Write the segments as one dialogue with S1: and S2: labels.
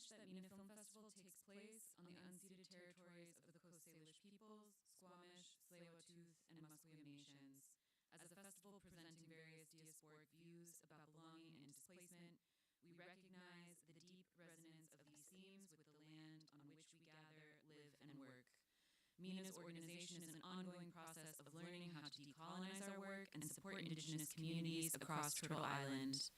S1: acknowledge that Mina Film Festival takes place on the unceded territories of the Coast Salish peoples, Squamish, Tsleil-Waututh, and Musqueam nations. As a festival presenting various diasporic views about belonging and displacement, we recognize the deep resonance of these themes with the land on which we gather, live, and work. Mina's organization is an ongoing process of learning how to decolonize our work and support Indigenous communities across Turtle Island.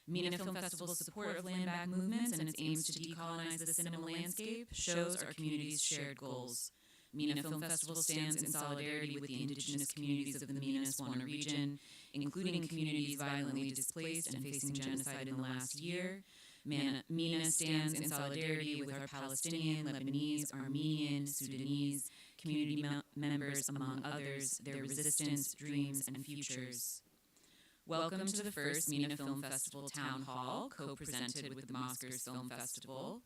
S1: Mina Film Festival's support of land back movements and its aims to decolonize the cinema landscape shows our community's shared goals. Mina Film Festival stands in solidarity with the Indigenous communities of the Mina-Swana region, including communities violently displaced and facing genocide in the last year. Mina stands in solidarity with our Palestinian, Lebanese, Armenian, Sudanese community members, among others, their resistance, dreams, and futures. Welcome to the first Mina Film Festival Town Hall, co-presented with the Oscars Film Festival.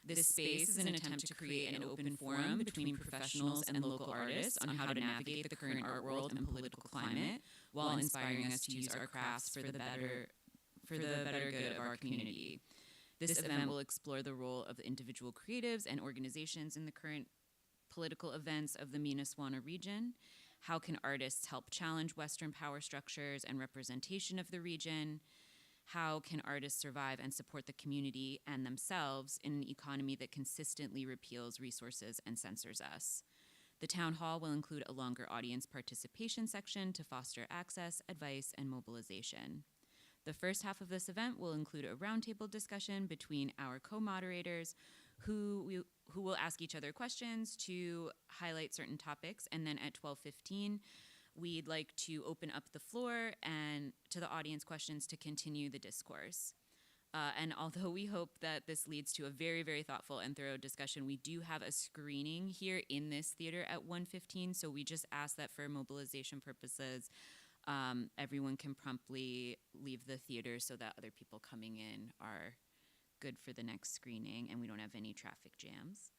S1: This space is an attempt to create an open forum between professionals and local artists on how to navigate the current art world and political climate, while inspiring us to use our crafts for the better good of our community. This event will explore the role of the individual creatives and organizations in the current political events of the Mina-Swana region. How can artists help challenge Western power structures and representation of the region? How can artists survive and support the community and themselves in an economy that consistently repeals resources and censors us? The town hall will include a longer audience participation section to foster access, advice, and mobilization. The first half of this event will include a roundtable discussion between our co-moderators who will ask each other questions to highlight certain topics, and then at 12:15, we'd like to open up the floor and to the audience questions to continue the discourse. And although we hope that this leads to a very, very thoughtful and thorough discussion, we do have a screening here in this theater at 1:15, so we just ask that for mobilization purposes, everyone can promptly leave the theater so that other people coming in are good for the next screening and we don't have any traffic jams.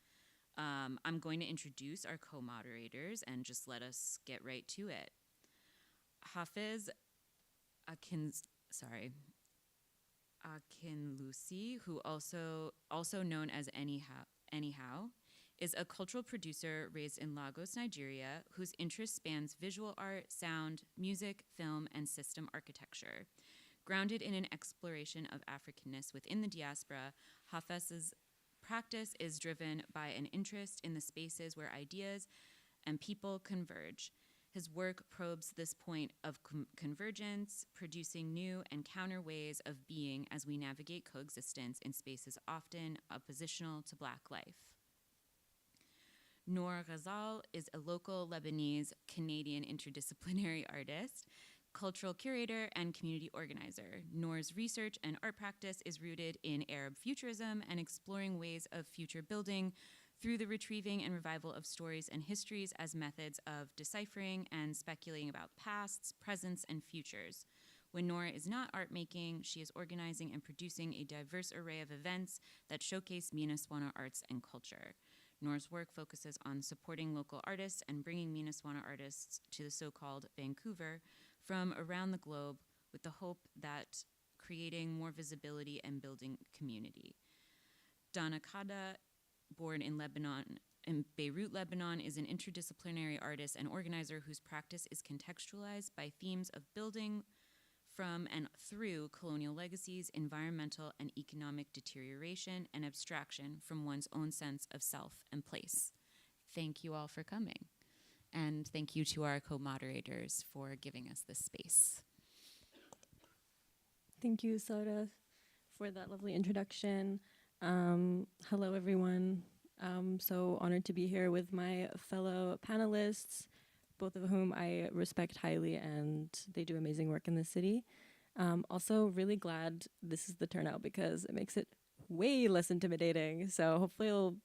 S1: I'm going to introduce our co-moderators and just let us get right to it. Hafiz Akinlusi, who also known as Anyhow, is a cultural producer raised in Lagos, Nigeria, whose interest spans visual art, sound, music, film, and system architecture. Grounded in an exploration of Africanness within the diaspora, Hafez's practice is driven by an interest in the spaces where ideas and people converge. His work probes this point of convergence, producing new and counter ways of being as we navigate coexistence in spaces often oppositional to Black life. Noor Ghazal is a local Lebanese-Canadian interdisciplinary artist, cultural curator, and community organizer. Noor's research and art practice is rooted in Arab futurism and exploring ways of future building through the retrieving and revival of stories and histories as methods of deciphering and speculating about pasts, presents, and futures. When Noor is not art making, she is organizing and producing a diverse array of events that showcase Mina-Swana arts and culture. Noor's work focuses on supporting local artists and bringing Mina-Swana artists to the so-called Vancouver from around the globe with the hope that creating more visibility and building community. Dana Kada, born in Beirut, Lebanon, is an interdisciplinary artist and organizer whose practice is contextualized by themes of building from and through colonial legacies, environmental and economic deterioration, and abstraction from one's own sense of self and place. Thank you all for coming. And thank you to our co-moderators for giving us this space.
S2: Thank you, Sara, for that lovely introduction. Hello, everyone. I'm so honored to be here with my fellow panelists, both of whom I respect highly, and they do amazing work in the city. Also really glad this is the turnout because it makes it way less intimidating. So hopefully it'll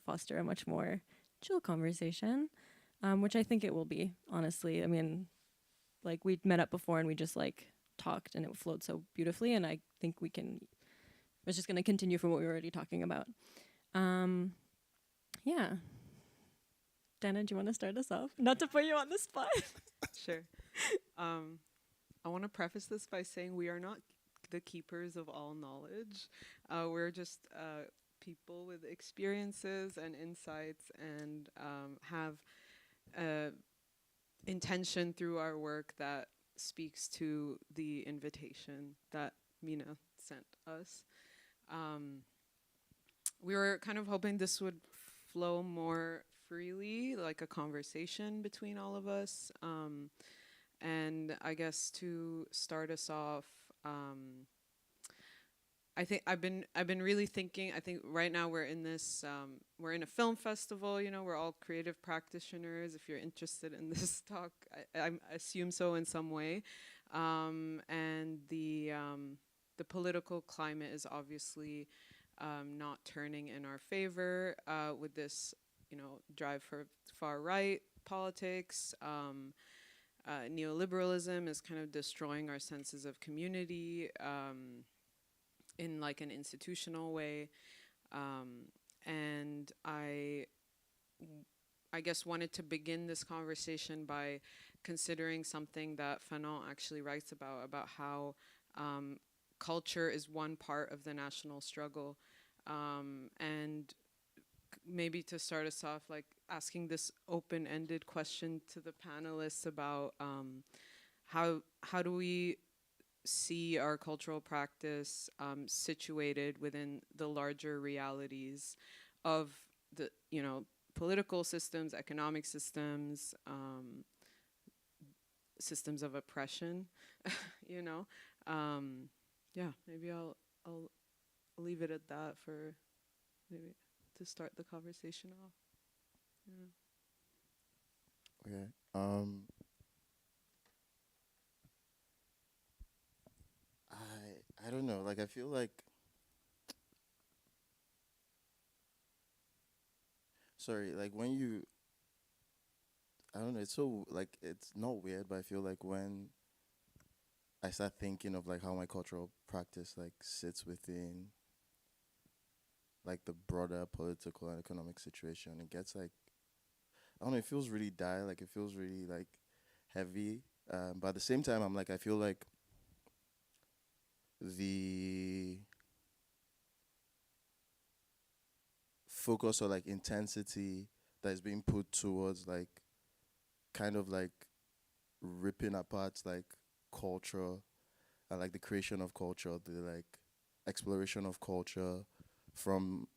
S2: foster a much more chill conversation, which I think it will be, honestly. I mean, like, we met up before and we just talked and it flowed so beautifully, and I think we're just gonna continue from what we were already talking about. Yeah. Dana, do you want to start us off? Not to put you on the spot.
S3: Sure. I want to preface this by saying we are not the keepers of all knowledge. We're just people with experiences and insights, and have intention through our work that speaks to the invitation that Mina sent us. We were kind of hoping this would flow more freely, like a conversation between all of us. And I guess to start us off, I think I've been really thinking. I think right now we're in this we're in a film festival. You know, we're all creative practitioners. If you're interested in this talk, I assume so in some way. And the political climate is obviously not turning in our favor with this, you know, drive for far right politics. Neoliberalism is kind of destroying our senses of community in like an institutional way. And I guess wanted to begin this conversation by considering something that Fanon actually writes about how culture is one part of the national struggle. And maybe to start us off, like asking this open-ended question to the panelists about how do we see our cultural practice situated within the larger realities of the, you know, political systems, economic systems, systems of oppression, you know. Yeah, maybe I'll leave it at that for maybe to start the conversation off. Yeah.
S4: Okay. I don't know. Like I feel like sorry, like when you I don't know, it's so like it's not weird, but I feel like when I start thinking of like how my cultural practice like sits within like the broader political and economic situation, it gets like I don't know, it feels really dire, like it feels really like heavy. But at the same time I'm like I feel like the focus or like intensity that is being put towards like kind of like ripping apart like culture and like the creation of culture, the like exploration of culture from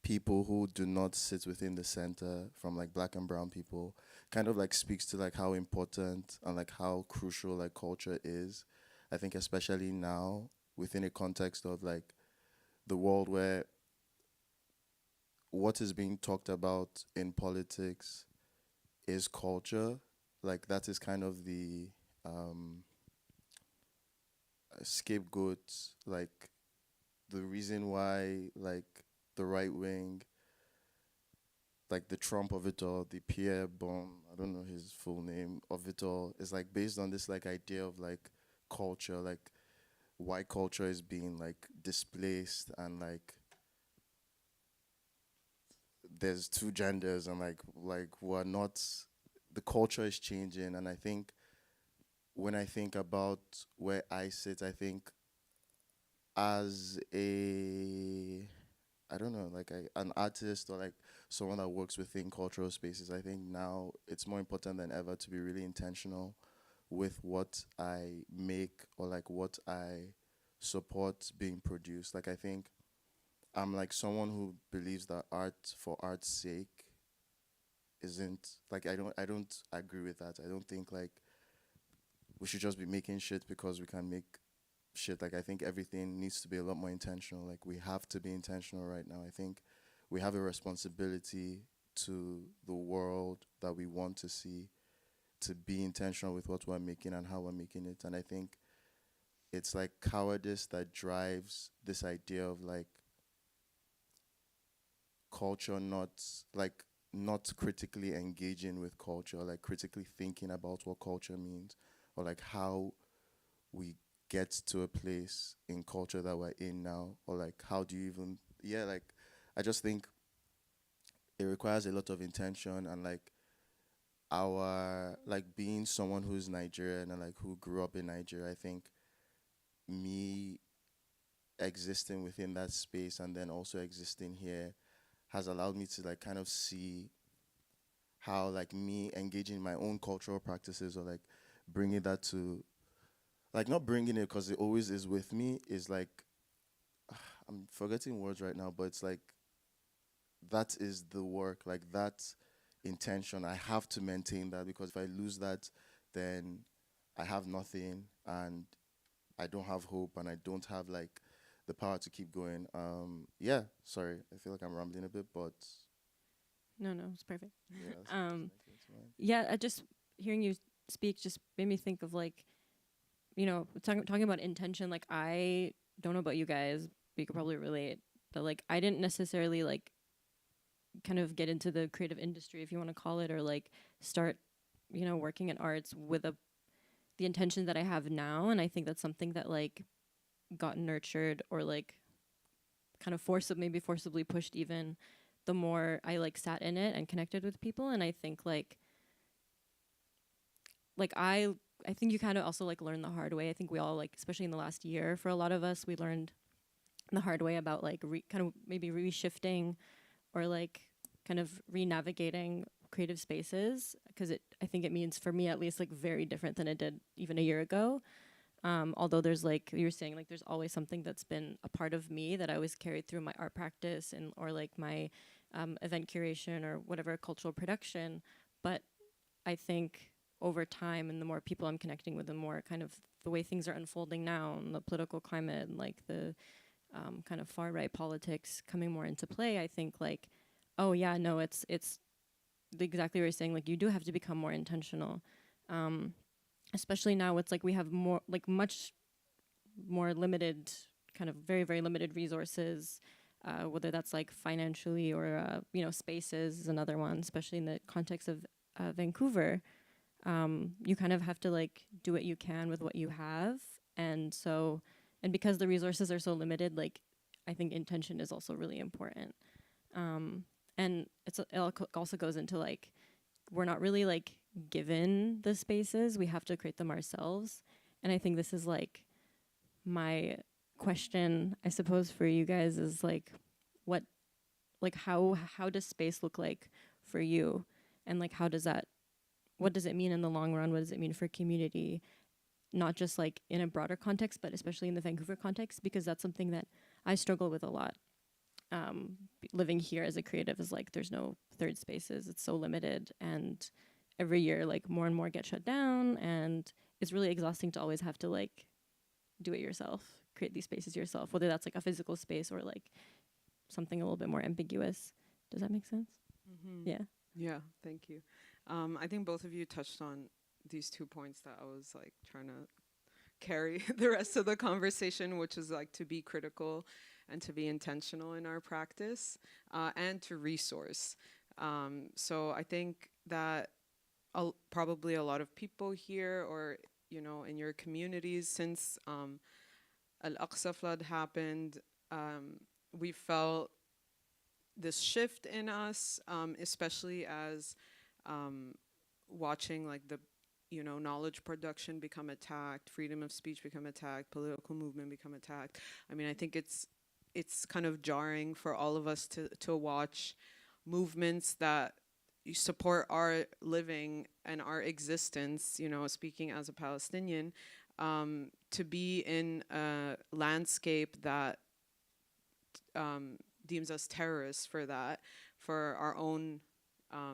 S4: people who do not sit within the center, from like black and brown people, kind of like speaks to like how important and like how crucial like culture is. I think especially now within a context of like the world where what is being talked about in politics is culture. Like that is kind of the scapegoat, like the reason why like the right wing, like the Trump of it all, the Pierre Bon, I don't know his full name, of it all, is like based on this like idea of like culture, like why culture is being like displaced and like there's two genders and like we're not, the culture is changing. And I think when I think about where I sit, I think as a I don't know, like an artist or like someone that works within cultural spaces, I think now it's more important than ever to be really intentional with what I make or like what I support being produced. Like I think I'm like someone who believes that art for art's sake isn't like I don't agree with that. I don't think like we should just be making shit because we can make shit. Like I think everything needs to be a lot more intentional. Like we have to be intentional right now. I think we have a responsibility to the world that we want to see to be intentional with what we're making and how we're making it. And I think it's like cowardice that drives this idea of like culture not critically engaging with culture, like critically thinking about what culture means or like how we get to a place in culture that we're in now, or like how do you even like I just think it requires a lot of intention. And like our like being someone who's Nigerian and like who grew up in Nigeria, I think me existing within that space and then also existing here has allowed me to like kind of see how like me engaging in my own cultural practices or like bringing that to like not bringing it because it always is with me is like I'm forgetting words right now, but it's like that is the work, like that intention. I have to maintain that because if I lose that, then I have nothing and I don't have hope and I don't have like the power to keep going. Yeah, sorry, I feel like I'm rambling a bit, but
S2: No, it's perfect.
S4: yeah. That's
S2: Yeah, I just hearing you speak just made me think of like, you know, talking about intention. Like, I don't know about you guys, but you could probably relate. But like, I didn't necessarily like kind of get into the creative industry, if you want to call it, or like start, you know, working in arts with the intention that I have now. And I think that's something that like got nurtured or like kind of forcibly pushed even the more I like sat in it and connected with people. And I think like I think you kind of also like learn the hard way. I think we all like, especially in the last year, for a lot of us, we learned the hard way about like kind of maybe reshifting or like kind of re-navigating creative spaces, because I think it means, for me at least, like very different than it did even a year ago. Although there's like you were saying, like there's always something that's been a part of me that I always carried through my art practice and or like my event curation or whatever cultural production. But I think over time and the more people I'm connecting with, the more kind of the way things are unfolding now and the political climate and like the kind of far right politics coming more into play, I think like, oh yeah, no, it's exactly what you're saying. Like you do have to become more intentional. Especially now it's like we have more like much more limited, kind of very, very limited resources, whether that's like financially or, you know, spaces is another one, especially in the context of Vancouver. You kind of have to like do what you can with what you have. And because the resources are so limited, like I think intention is also really important. And it also goes into like, we're not really like given the spaces, we have to create them ourselves. And I think this is like my question, I suppose, for you guys is like, how does space look like for you? And like, what does it mean in the long run? What does it mean for community? Not just like in a broader context, but especially in the Vancouver context, because that's something that I struggle with a lot. Living here as a creative is like, there's no third spaces. It's so limited. And every year, like more and more get shut down. And it's really exhausting to always have to like do it yourself, create these spaces yourself, whether that's like a physical space or like something a little bit more ambiguous. Does that make sense?
S3: Mm-hmm.
S2: Yeah.
S3: Yeah, thank you. I think both of you touched on these 2 points that I was like trying to carry the rest of the conversation, which is like to be critical and to be intentional in our practice, and to resource. So I think that probably a lot of people here, or you know, in your communities, since Al-Aqsa flood happened, we felt this shift in us, especially as watching like the, you know, knowledge production become attacked, freedom of speech become attacked, political movement become attacked. I mean, I think it's kind of jarring for all of us to watch movements that support our living and our existence, you know, speaking as a Palestinian, to be in a landscape that deems us terrorists for that, for our own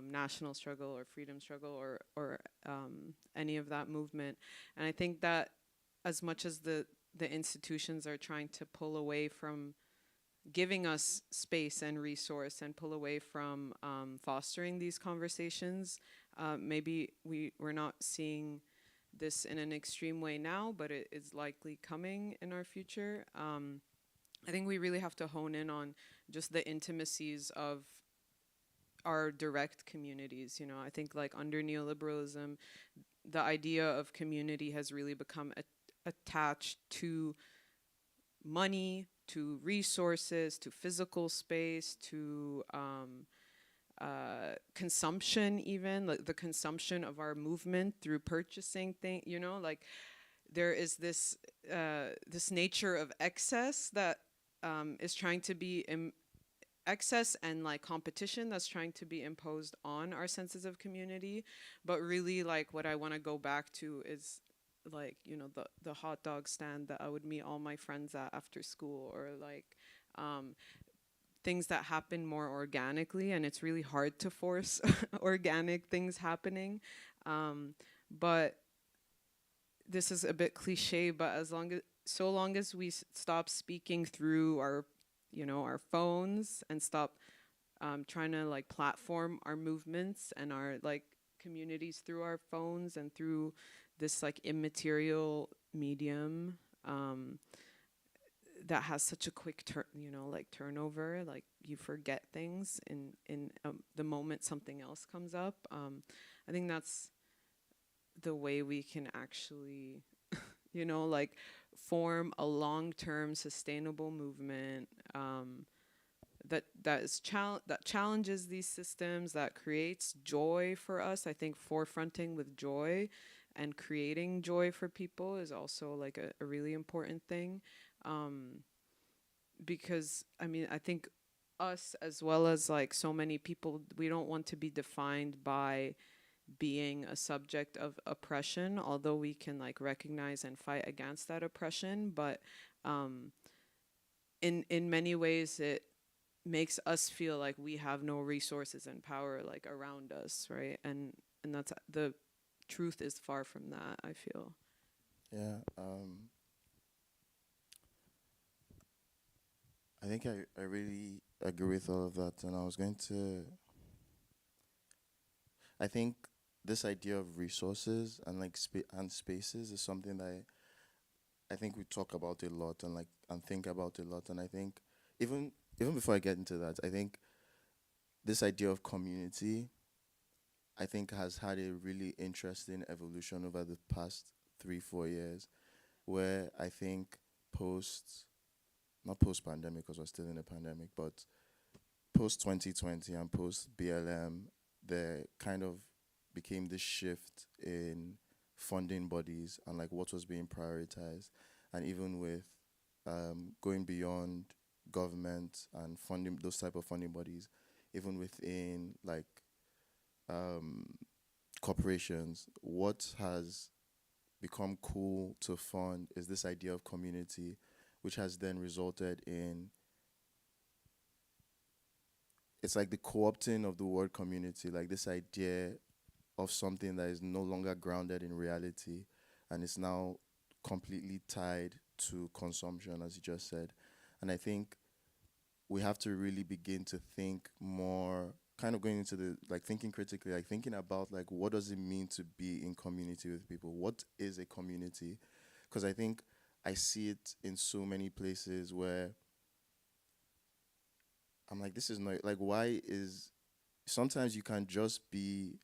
S3: national struggle or freedom struggle or any of that movement. And I think that as much as the institutions are trying to pull away from giving us space and resource and pull away from fostering these conversations, maybe we're not seeing this in an extreme way now, but it is likely coming in our future. I think we really have to hone in on just the intimacies of our direct communities. You know, I think like under neoliberalism, the idea of community has really become attached to money, to resources, to physical space, to consumption, even like the consumption of our movement through purchasing things, you know, like there is this nature of excess that is trying to be excess and like competition that's trying to be imposed on our senses of community. But really, like, what I want to go back to is, like, the hot dog stand that I would meet all my friends at after school, or like things that happen more organically, and it's really hard to force organic things happening. But this is a bit cliche, but so long as we stop speaking through our phones, and stop trying to like platform our movements and our like communities through our phones and through this like immaterial medium that has such a quick turnover, like you forget things in the moment something else comes up. I think that's the way we can actually like form a long-term sustainable movement that challenges these systems, that creates joy for us. I think forefronting with joy and creating joy for people is also like a really important thing, because I think us, as well as like so many people, we don't want to be defined by being a subject of oppression, although we can like recognize and fight against that oppression. But in many ways it makes us feel like we have no resources and power like around us, right? And that's the truth is far from that, I feel.
S4: Yeah. I think I really agree with all of that, and I think this idea of resources and like and spaces is something that I think we talk about a lot and think about a lot. And I think even before I get into that, I think this idea of community, I think, has had a really interesting evolution over the past 3-4 years, where I think not post pandemic, because we're still in a pandemic, but post 2020 and post BLM, there kind of became this shift in funding bodies and like what was being prioritized, and even with going beyond government and funding those type of funding bodies, even within like corporations, what has become cool to fund is this idea of community, which has then resulted in, it's like the co-opting of the word community, like this idea of something that is no longer grounded in reality and is now completely tied to consumption, as you just said. And I think we have to really begin to think more, kind of going into the, like, thinking critically, like thinking about like what does it mean to be in community with people? What is a community? Because I think I see it in so many places where I'm like, this is not, like, why is, sometimes you can just be,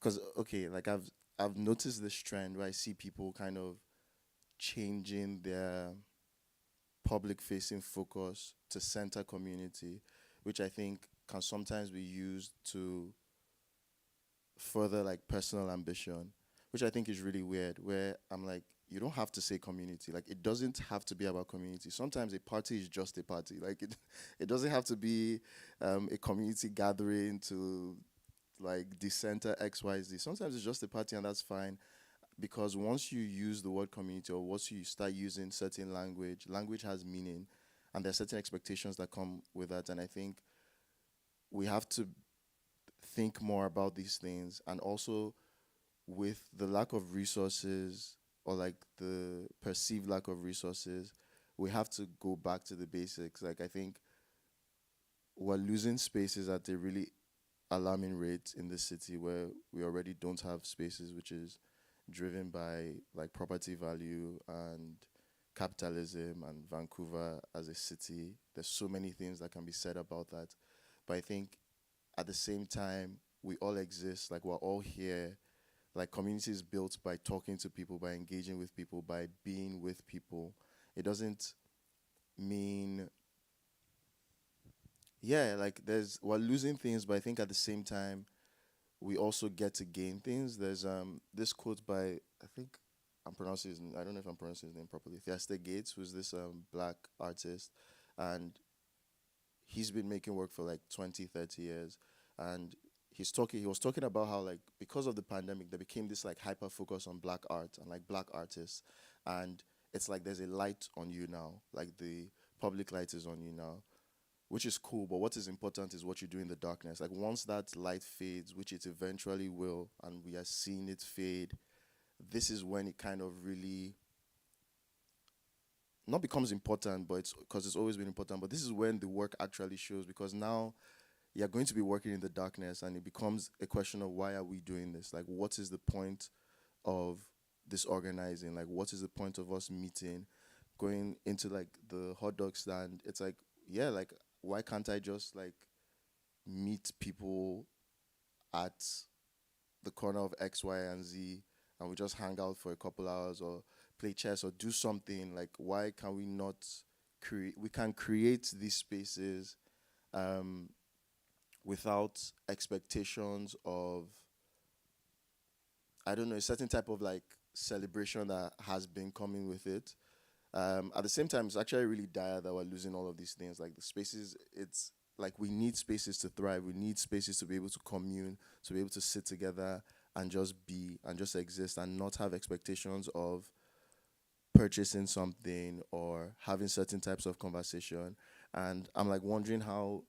S4: because, okay, like I've noticed this trend where I see people kind of changing their public facing focus to center community, which I think can sometimes be used to further like personal ambition, which I think is really weird, where I'm like, you don't have to say community. Like, it doesn't have to be about community. Sometimes a party is just a party. Like, it doesn't have to be a community gathering to like decenter XYZ. Sometimes it's just a party, and that's fine. Because once you use the word community, or once you start using certain language has meaning, and there are certain expectations that come with that. And I think we have to think more about these things. And also, with the lack of resources, or like the perceived lack of resources, we have to go back to the basics. Like, I think we're losing spaces at a really alarming rate in this city, where we already don't have spaces, which is driven by like property value and capitalism, and Vancouver as a city. There's so many things that can be said about that. But I think at the same time, we all exist, like we're all here. Like, community is built by talking to people, by engaging with people, by being with people. It doesn't mean, yeah, like we're losing things, but I think at the same time, we also get to gain things. There's this quote by, I think I'm pronouncing his, I don't know if I'm pronouncing his name properly. Theaster Gates, who's this black artist, and he's been making work for like 20, 30 years, and he was talking about how like because of the pandemic there became this like hyper focus on black art and like black artists, and it's like there's a light on you now, like the public light is on you now, which is cool, but what is important is what you do in the darkness. Like once that light fades, which it eventually will, and we are seeing it fade, this is when it kind of really not becomes important, but it's because it's always been important, but this is when the work actually shows, because now you're going to be working in the darkness and it becomes a question of why are we doing this? Like what is the point of this organizing? Like what is the point of us meeting, going into like the hot dog stand? It's like, yeah, like why can't I just like meet people at the corner of X, Y, and Z and we just hang out for a couple hours or play chess or do something? Like why can we not create? We can create these spaces without expectations of, I don't know, a certain type of like celebration that has been coming with it. At the same time, it's actually really dire that we're losing all of these things. Like the spaces, it's like we need spaces to thrive. We need spaces to be able to commune, to be able to sit together and just be and just exist and not have expectations of purchasing something or having certain types of conversation. And I'm like wondering how,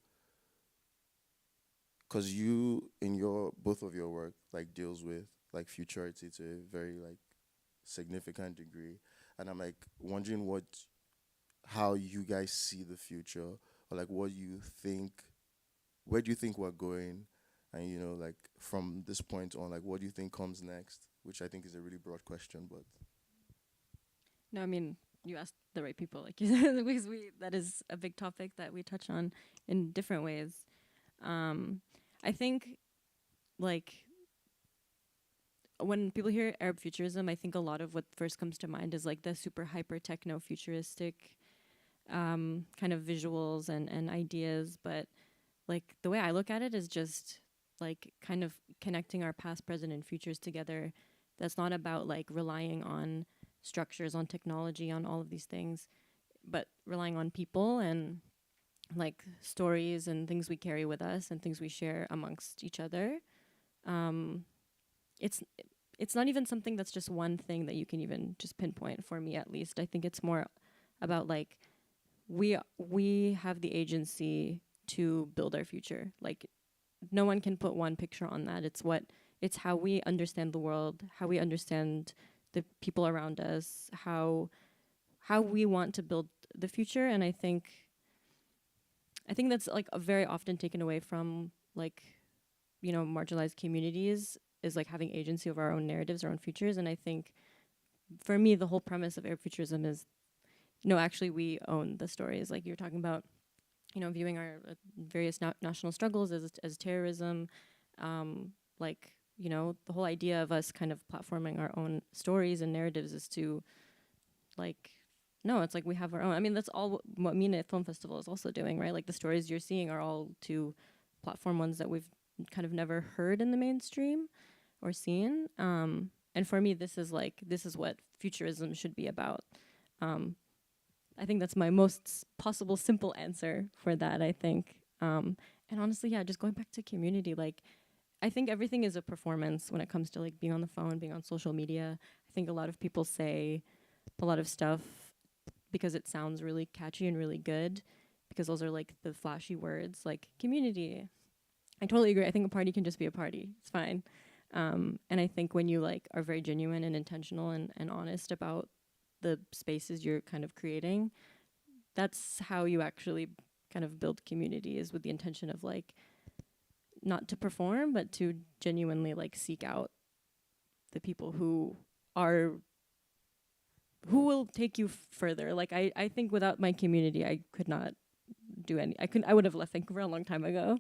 S4: because you in your both of your work like deals with like futurity to a very like significant degree, and I'm like wondering how you guys see the future, or like what you think, where do you think we're going, and you know like from this point on, like what do you think comes next, which I think is a really broad question, but
S2: No, I mean, you asked the right people, like you said, because that is a big topic that we touch on in different ways. I think, like, when people hear Arab futurism, I think a lot of what first comes to mind is like the super hyper techno futuristic kind of visuals and ideas. But like the way I look at it is just like kind of connecting our past, present, and futures together. That's not about like relying on structures, on technology, on all of these things, but relying on people and like stories and things we carry with us and things we share amongst each other. It's not even something that's just one thing that you can even just pinpoint, for me at least. I think it's more about like we have the agency to build our future. Like no one can put one picture on that. It's how we understand the world, how we understand the people around us, how we want to build the future. And I think that's like very often taken away from like, you know, marginalized communities, is like having agency over our own narratives, our own futures. And I think for me, the whole premise of Arab futurism is, no, actually we own the stories. Like you're talking about, you know, viewing our various national struggles as terrorism, like, you know, the whole idea of us kind of platforming our own stories and narratives is to like, no, it's like we have our own. I mean, that's all what Mina Film Festival is also doing, right? Like the stories you're seeing are all to platform ones that we've kind of never heard in the mainstream or seen. And for me, this is what futurism should be about. I think that's my most possible simple answer for that, I think. And honestly, yeah, just going back to community, like I think everything is a performance when it comes to like being on the phone, being on social media. I think a lot of people say a lot of stuff because it sounds really catchy and really good, because those are like the flashy words, like community. I totally agree. I think a party can just be a party. It's fine. And I think when you like are very genuine and intentional and honest about the spaces you're kind of creating, that's how you actually kind of build community, is with the intention of like not to perform, but to genuinely like seek out the people who will take you further. Like I think without my community, I could not do I would have left Vancouver a long time ago.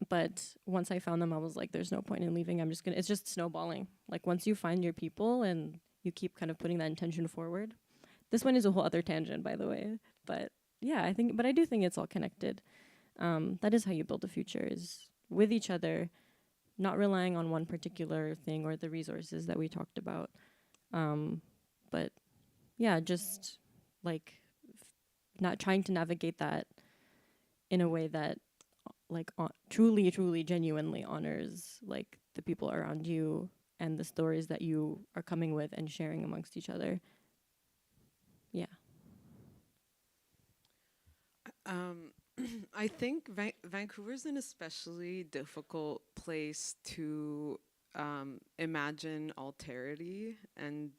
S2: But once I found them, I was like, there's no point in leaving. It's just snowballing. Like once you find your people and you keep kind of putting that intention forward. This one is a whole other tangent, by the way. But yeah, I do think it's all connected. That is how you build a future, is with each other, not relying on one particular thing or the resources that we talked about. But yeah, just like not trying to navigate that in a way that like truly, truly, genuinely honors like the people around you and the stories that you are coming with and sharing amongst each other. Yeah.
S3: I think Vancouver's an especially difficult place to imagine alterity, and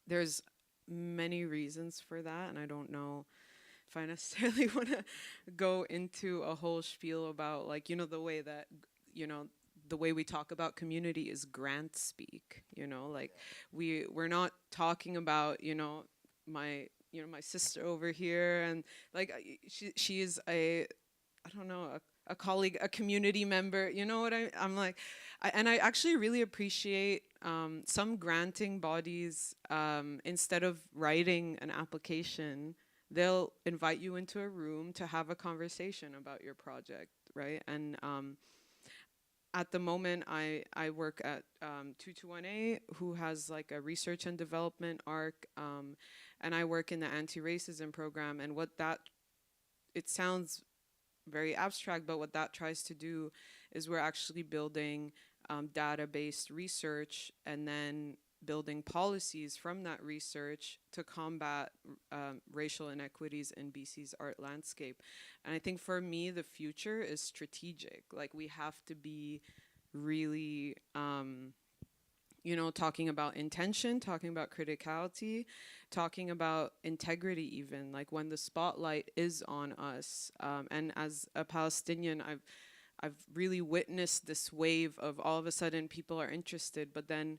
S3: there's many reasons for that, and I don't know if I necessarily want to go into a whole spiel about, like, you know, the way that, you know, the way we talk about community is grant speak, you know, like we're not talking about, you know, my sister over here, and like she is I don't know, a colleague, a community member, you know what I'm like, and I actually really appreciate some granting bodies, instead of writing an application, they'll invite you into a room to have a conversation about your project, right? And at the moment, I work at 221A, who has like a research and development arc, and I work in the anti-racism program. And what that, it sounds very abstract, but what that tries to do is we're actually building data-based research and then building policies from that research to combat racial inequities in BC's art landscape. And I think for me, the future is strategic. Like, we have to be really, you know, talking about intention, talking about criticality, talking about integrity even, like when the spotlight is on us. And as a Palestinian, I've really witnessed this wave of all of a sudden people are interested, but then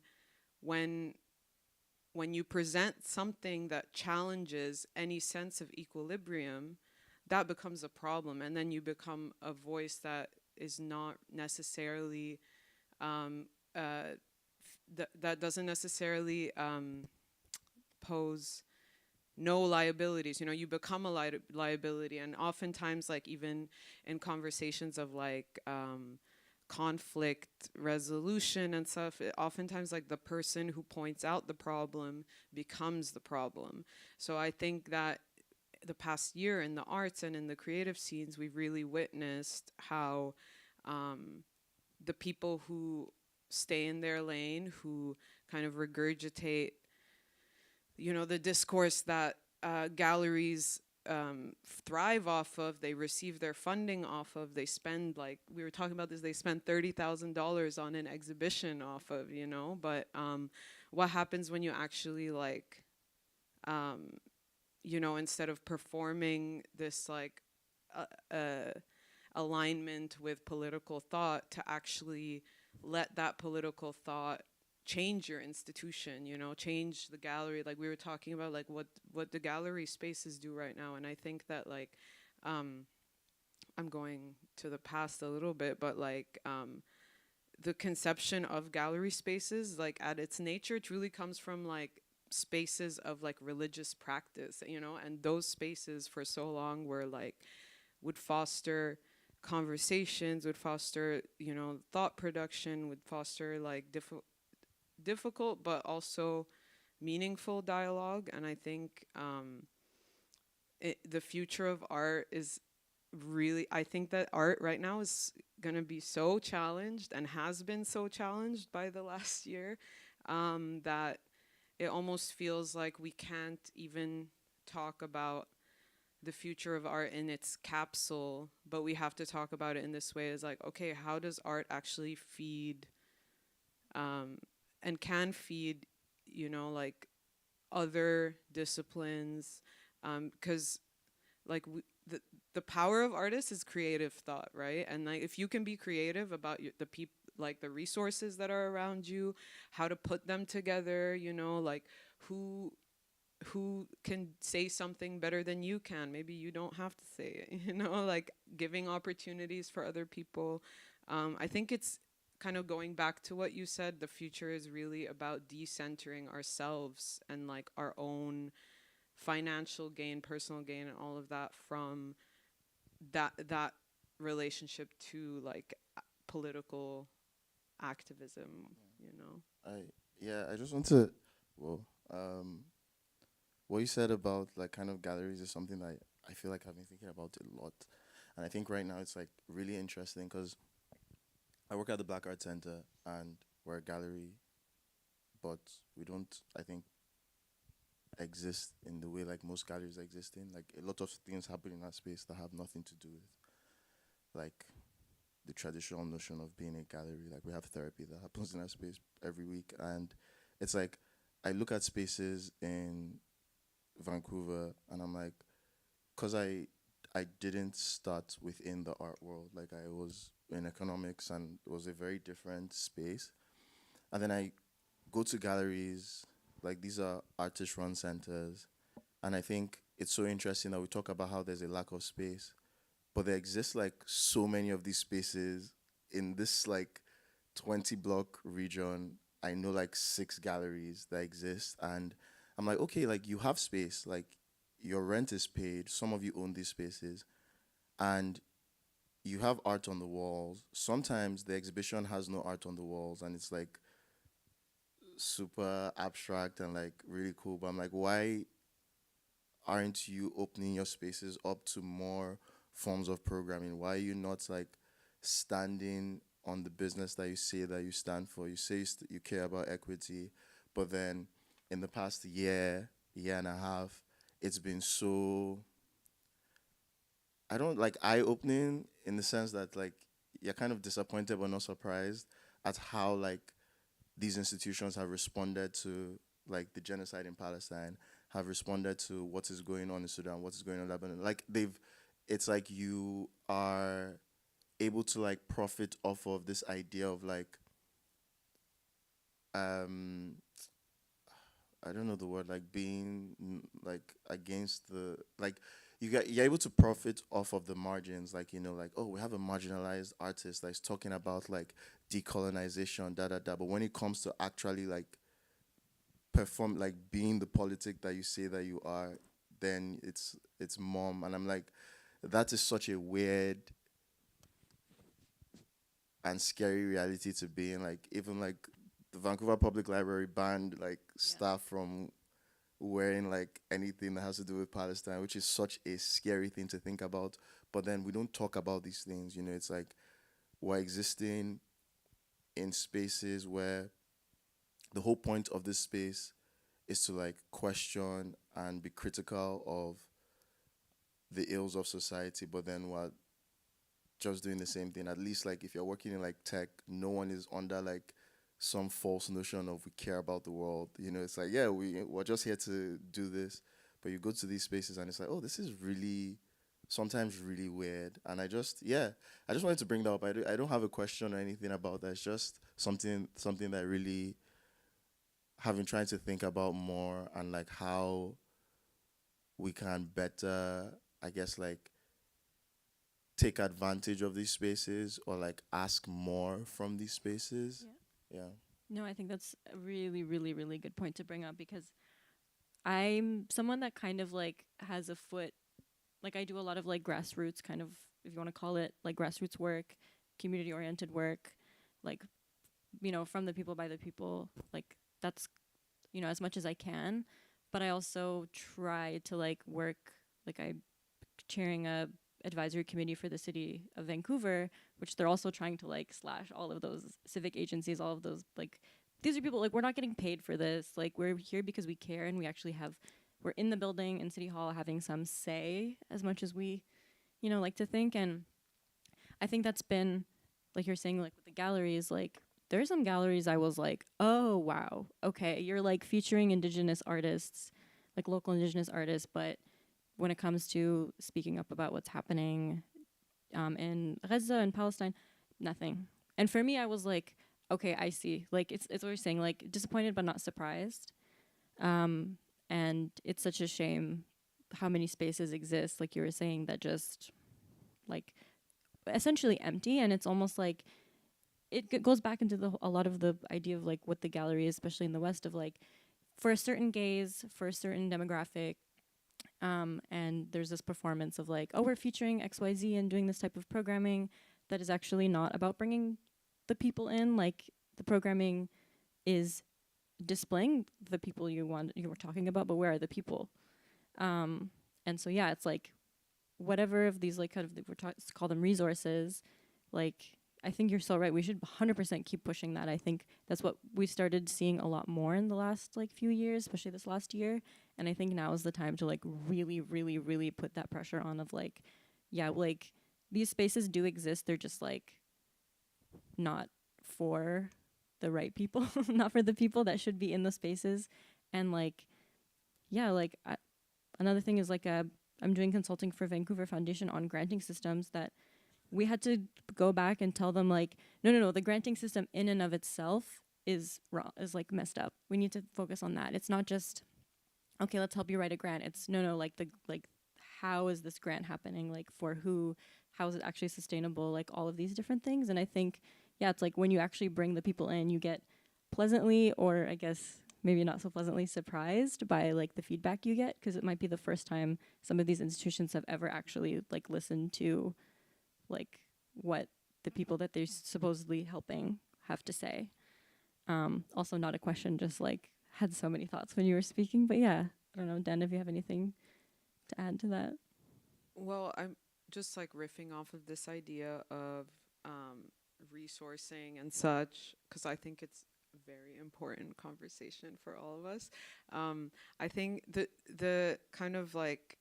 S3: when you present something that challenges any sense of equilibrium, that becomes a problem, and then you become a voice that is not necessarily that doesn't necessarily pose no liabilities. You know, you become a liability, and oftentimes, like, even in conversations of like conflict resolution and stuff, oftentimes like the person who points out the problem becomes the problem. So I think that the past year in the arts and in the creative scenes, we've really witnessed how the people who stay in their lane, who kind of regurgitate, you know, the discourse that galleries thrive off of, they receive their funding off of, they spend, like we were talking about this, they spend $30,000 on an exhibition off of, you know, but what happens when you actually like, you know, instead of performing this like alignment with political thought, to actually let that political thought change your institution, you know, change the gallery. Like we were talking about, like what the gallery spaces do right now. And I think that, like, I'm going to the past a little bit, but like the conception of gallery spaces, like at its nature, truly comes from like spaces of like religious practice, you know, and those spaces for so long were like, would foster conversations, would foster, you know, thought production, would foster like difficult but also meaningful dialogue. And I think the future of art is really, I think that art right now is going to be so challenged and has been so challenged by the last year, that it almost feels like we can't even talk about the future of art in its capsule, but we have to talk about it in this way, is like, okay, how does art actually feed and can feed, you know, like other disciplines, because like the power of artists is creative thought, right? And like if you can be creative about the people, like the resources that are around you, how to put them together, you know, like who can say something better than you can, maybe you don't have to say it, you know, like giving opportunities for other people. I think it's kind of going back to what you said, the future is really about decentering ourselves and like our own financial gain, personal gain, and all of that from that relationship to like political activism, you know.
S4: I just want to, well, what you said about like kind of galleries is something that I feel like I've been thinking about a lot, and I think right now it's like really interesting because I work at the Black Art Center and we're a gallery, but we don't, I think, exist in the way like most galleries exist in. Like a lot of things happen in that space that have nothing to do with like the traditional notion of being a gallery. Like we have therapy that happens in that space every week, and it's like I look at spaces in Vancouver, and I'm like, cause I didn't start within the art world. Like I was in economics, and it was a very different space. And then I go to galleries, like these are artist-run centers, and I think it's so interesting that we talk about how there's a lack of space, but there exists like so many of these spaces in this like 20 block region. I know like 6 galleries that exist, and I'm like, okay, like you have space, like your rent is paid, some of you own these spaces, and you have art on the walls. Sometimes the exhibition has no art on the walls, and it's like super abstract and like really cool, but I'm like, why aren't you opening your spaces up to more forms of programming? Why are you not like standing on the business that you say that you stand for? You say you care about equity, but then in the past year and a half, it's been so, I don't like eye-opening in the sense that like you're kind of disappointed but not surprised at how like these institutions have responded to like the genocide in Palestine, have responded to what is going on in Sudan, what is going on in Lebanon. Like it's like you are able to like profit off of this idea of like, I don't know the word, like being like against the, like you're able to profit off of the margins, like, you know, like, oh, we have a marginalized artist that's talking about like decolonization, da da da. But when it comes to actually like perform, like being the politic that you say that you are, then it's mom. And I'm like, that is such a weird and scary reality to be in. Like even like the Vancouver Public Library banned like staff from wearing like anything that has to do with Palestine, which is such a scary thing to think about. But then we don't talk about these things, you know. It's like we're existing in spaces where the whole point of this space is to like question and be critical of the ills of society, but then we're just doing the same thing. At least like if you're working in like tech, no one is under like some false notion of we care about the world. You know, it's like, yeah, we're just here to do this. But you go to these spaces and it's like, oh, this is really sometimes really weird. And I just wanted to bring that up. I don't have a question or anything about that. It's just something that I really have been trying to think about more, and like how we can better, I guess, like take advantage of these spaces or like ask more from these spaces. Yeah.
S2: No, I think that's a really, really, really good point to bring up, because I'm someone that kind of like has a foot, like I do a lot of like grassroots kind of, if you want to call it, like grassroots work, community oriented work, like, you know, from the people by the people, like that's, you know, as much as I can. But I also try to like work, like I'm chairing a advisory committee for the city of Vancouver, which they're also trying to like slash all of those civic agencies, all of those, like, these are people, like, we're not getting paid for this. Like, we're here because we care, and we actually have, we're in the building in City Hall having some say as much as we, you know, like to think. And I think that's been, like you're saying, like with the galleries, like there are some galleries I was like, oh, wow, okay, you're like featuring Indigenous artists, like local Indigenous artists, but when it comes to speaking up about what's happening in Gaza and Palestine, nothing. And for me, I was like, okay, I see. Like, it's what you're saying, like, disappointed but not surprised. And it's such a shame how many spaces exist, like you were saying, that just, like, essentially empty. And it's almost like it goes back into a lot of the idea of, like, what the gallery is, especially in the West, of, like, for a certain gaze, for a certain demographic, and there's this performance of like, oh, we're featuring XYZ and doing this type of programming, that is actually not about bringing the people in. Like, the programming is displaying the people you were talking about, but where are the people? And so yeah, it's like whatever of these, like, kind of, call them resources. Like, I think you're so right. We should 100% keep pushing that. I think that's what we started seeing a lot more in the last like few years, especially this last year. And I think now is the time to like really, really, really put that pressure on of like, yeah, like these spaces do exist. They're just like not for the right people, not for the people that should be in the spaces. And like, yeah, like another thing is like I'm doing consulting for Vancouver Foundation on granting systems that we had to go back and tell them like, no, the granting system in and of itself is wrong, is like messed up. We need to focus on that. It's not just, okay, let's help you write a grant. It's no, like how is this grant happening? Like for who, how is it actually sustainable? Like all of these different things. And I think, yeah, it's like when you actually bring the people in, you get pleasantly, or I guess maybe not so pleasantly, surprised by like the feedback you get, because it might be the first time some of these institutions have ever actually like listened to like what the people that they're supposedly helping have to say. Also not a question, just like had so many thoughts when you were speaking, but yeah, I don't know, Dan, if you have anything to add to that.
S3: Well, I'm just like riffing off of this idea of resourcing and such, because I think it's a very important conversation for all of us. I think the kind of like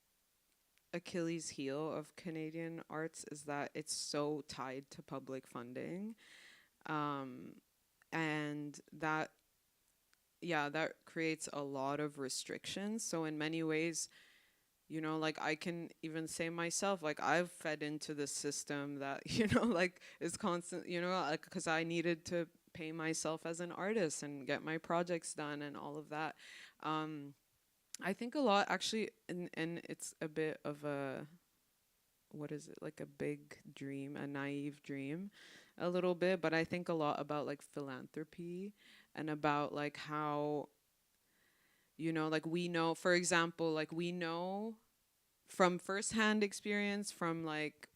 S3: Achilles heel of Canadian arts is that it's so tied to public funding, and that creates a lot of restrictions. So in many ways, you know, like I can even say myself, like I've fed into the system that, you know, like is constant, you know, like because I needed to pay myself as an artist and get my projects done and all of that. I think a lot actually, and it's a bit of a, what is it, like a big dream, a naive dream a little bit, but I think a lot about like philanthropy and about like how, you know, like we know, for example, like we know from firsthand experience, from like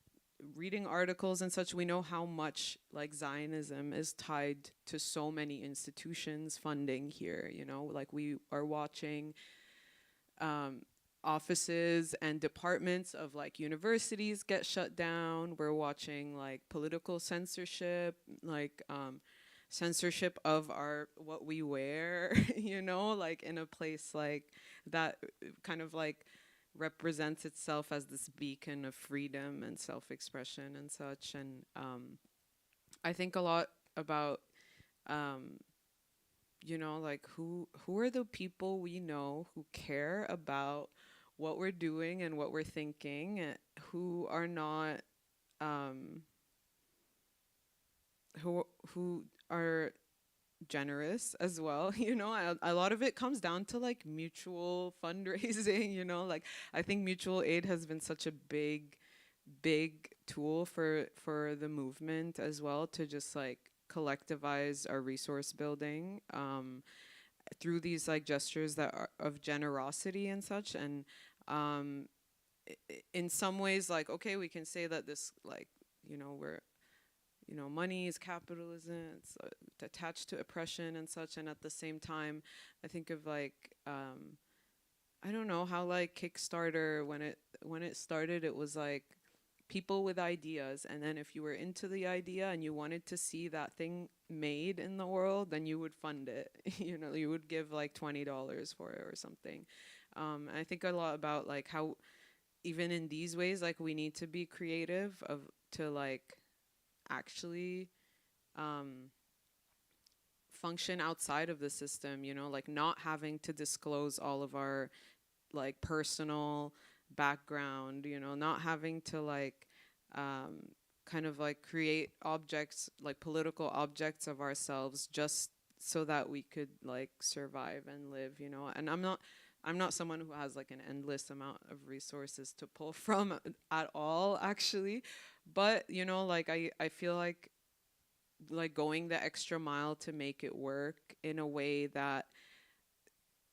S3: reading articles and such, we know how much like Zionism is tied to so many institutions funding here, you know, like we are watching offices and departments of like universities get shut down. We're watching like political censorship, like censorship of our what we wear, you know, like in a place like that kind of like represents itself as this beacon of freedom and self-expression and such. And I think a lot about you know, like who are the people we know who care about what we're doing and what we're thinking, who are not who are generous as well. You know, a lot of it comes down to like mutual fundraising, you know, like I think mutual aid has been such a big tool for the movement as well, to just like collectivize our resource building through these like gestures that are of generosity and such. And in some ways, like, okay, we can say that this, like, you know, we're, you know, money is capitalism, it's attached to oppression and such. And at the same time, I think of like, I don't know how like Kickstarter, when it started, it was like people with ideas, and then if you were into the idea and you wanted to see that thing made in the world, then you would fund it. You know, you would give like $20 for it or something. And I think a lot about like how even in these ways, like we need to be creative to like actually function outside of the system, you know, like not having to disclose all of our like personal background, you know, not having to like kind of like create objects, like political objects of ourselves, just so that we could like survive and live, you know. And I'm not someone who has like an endless amount of resources to pull from at all, actually. But, you know, like I feel like going the extra mile to make it work in a way that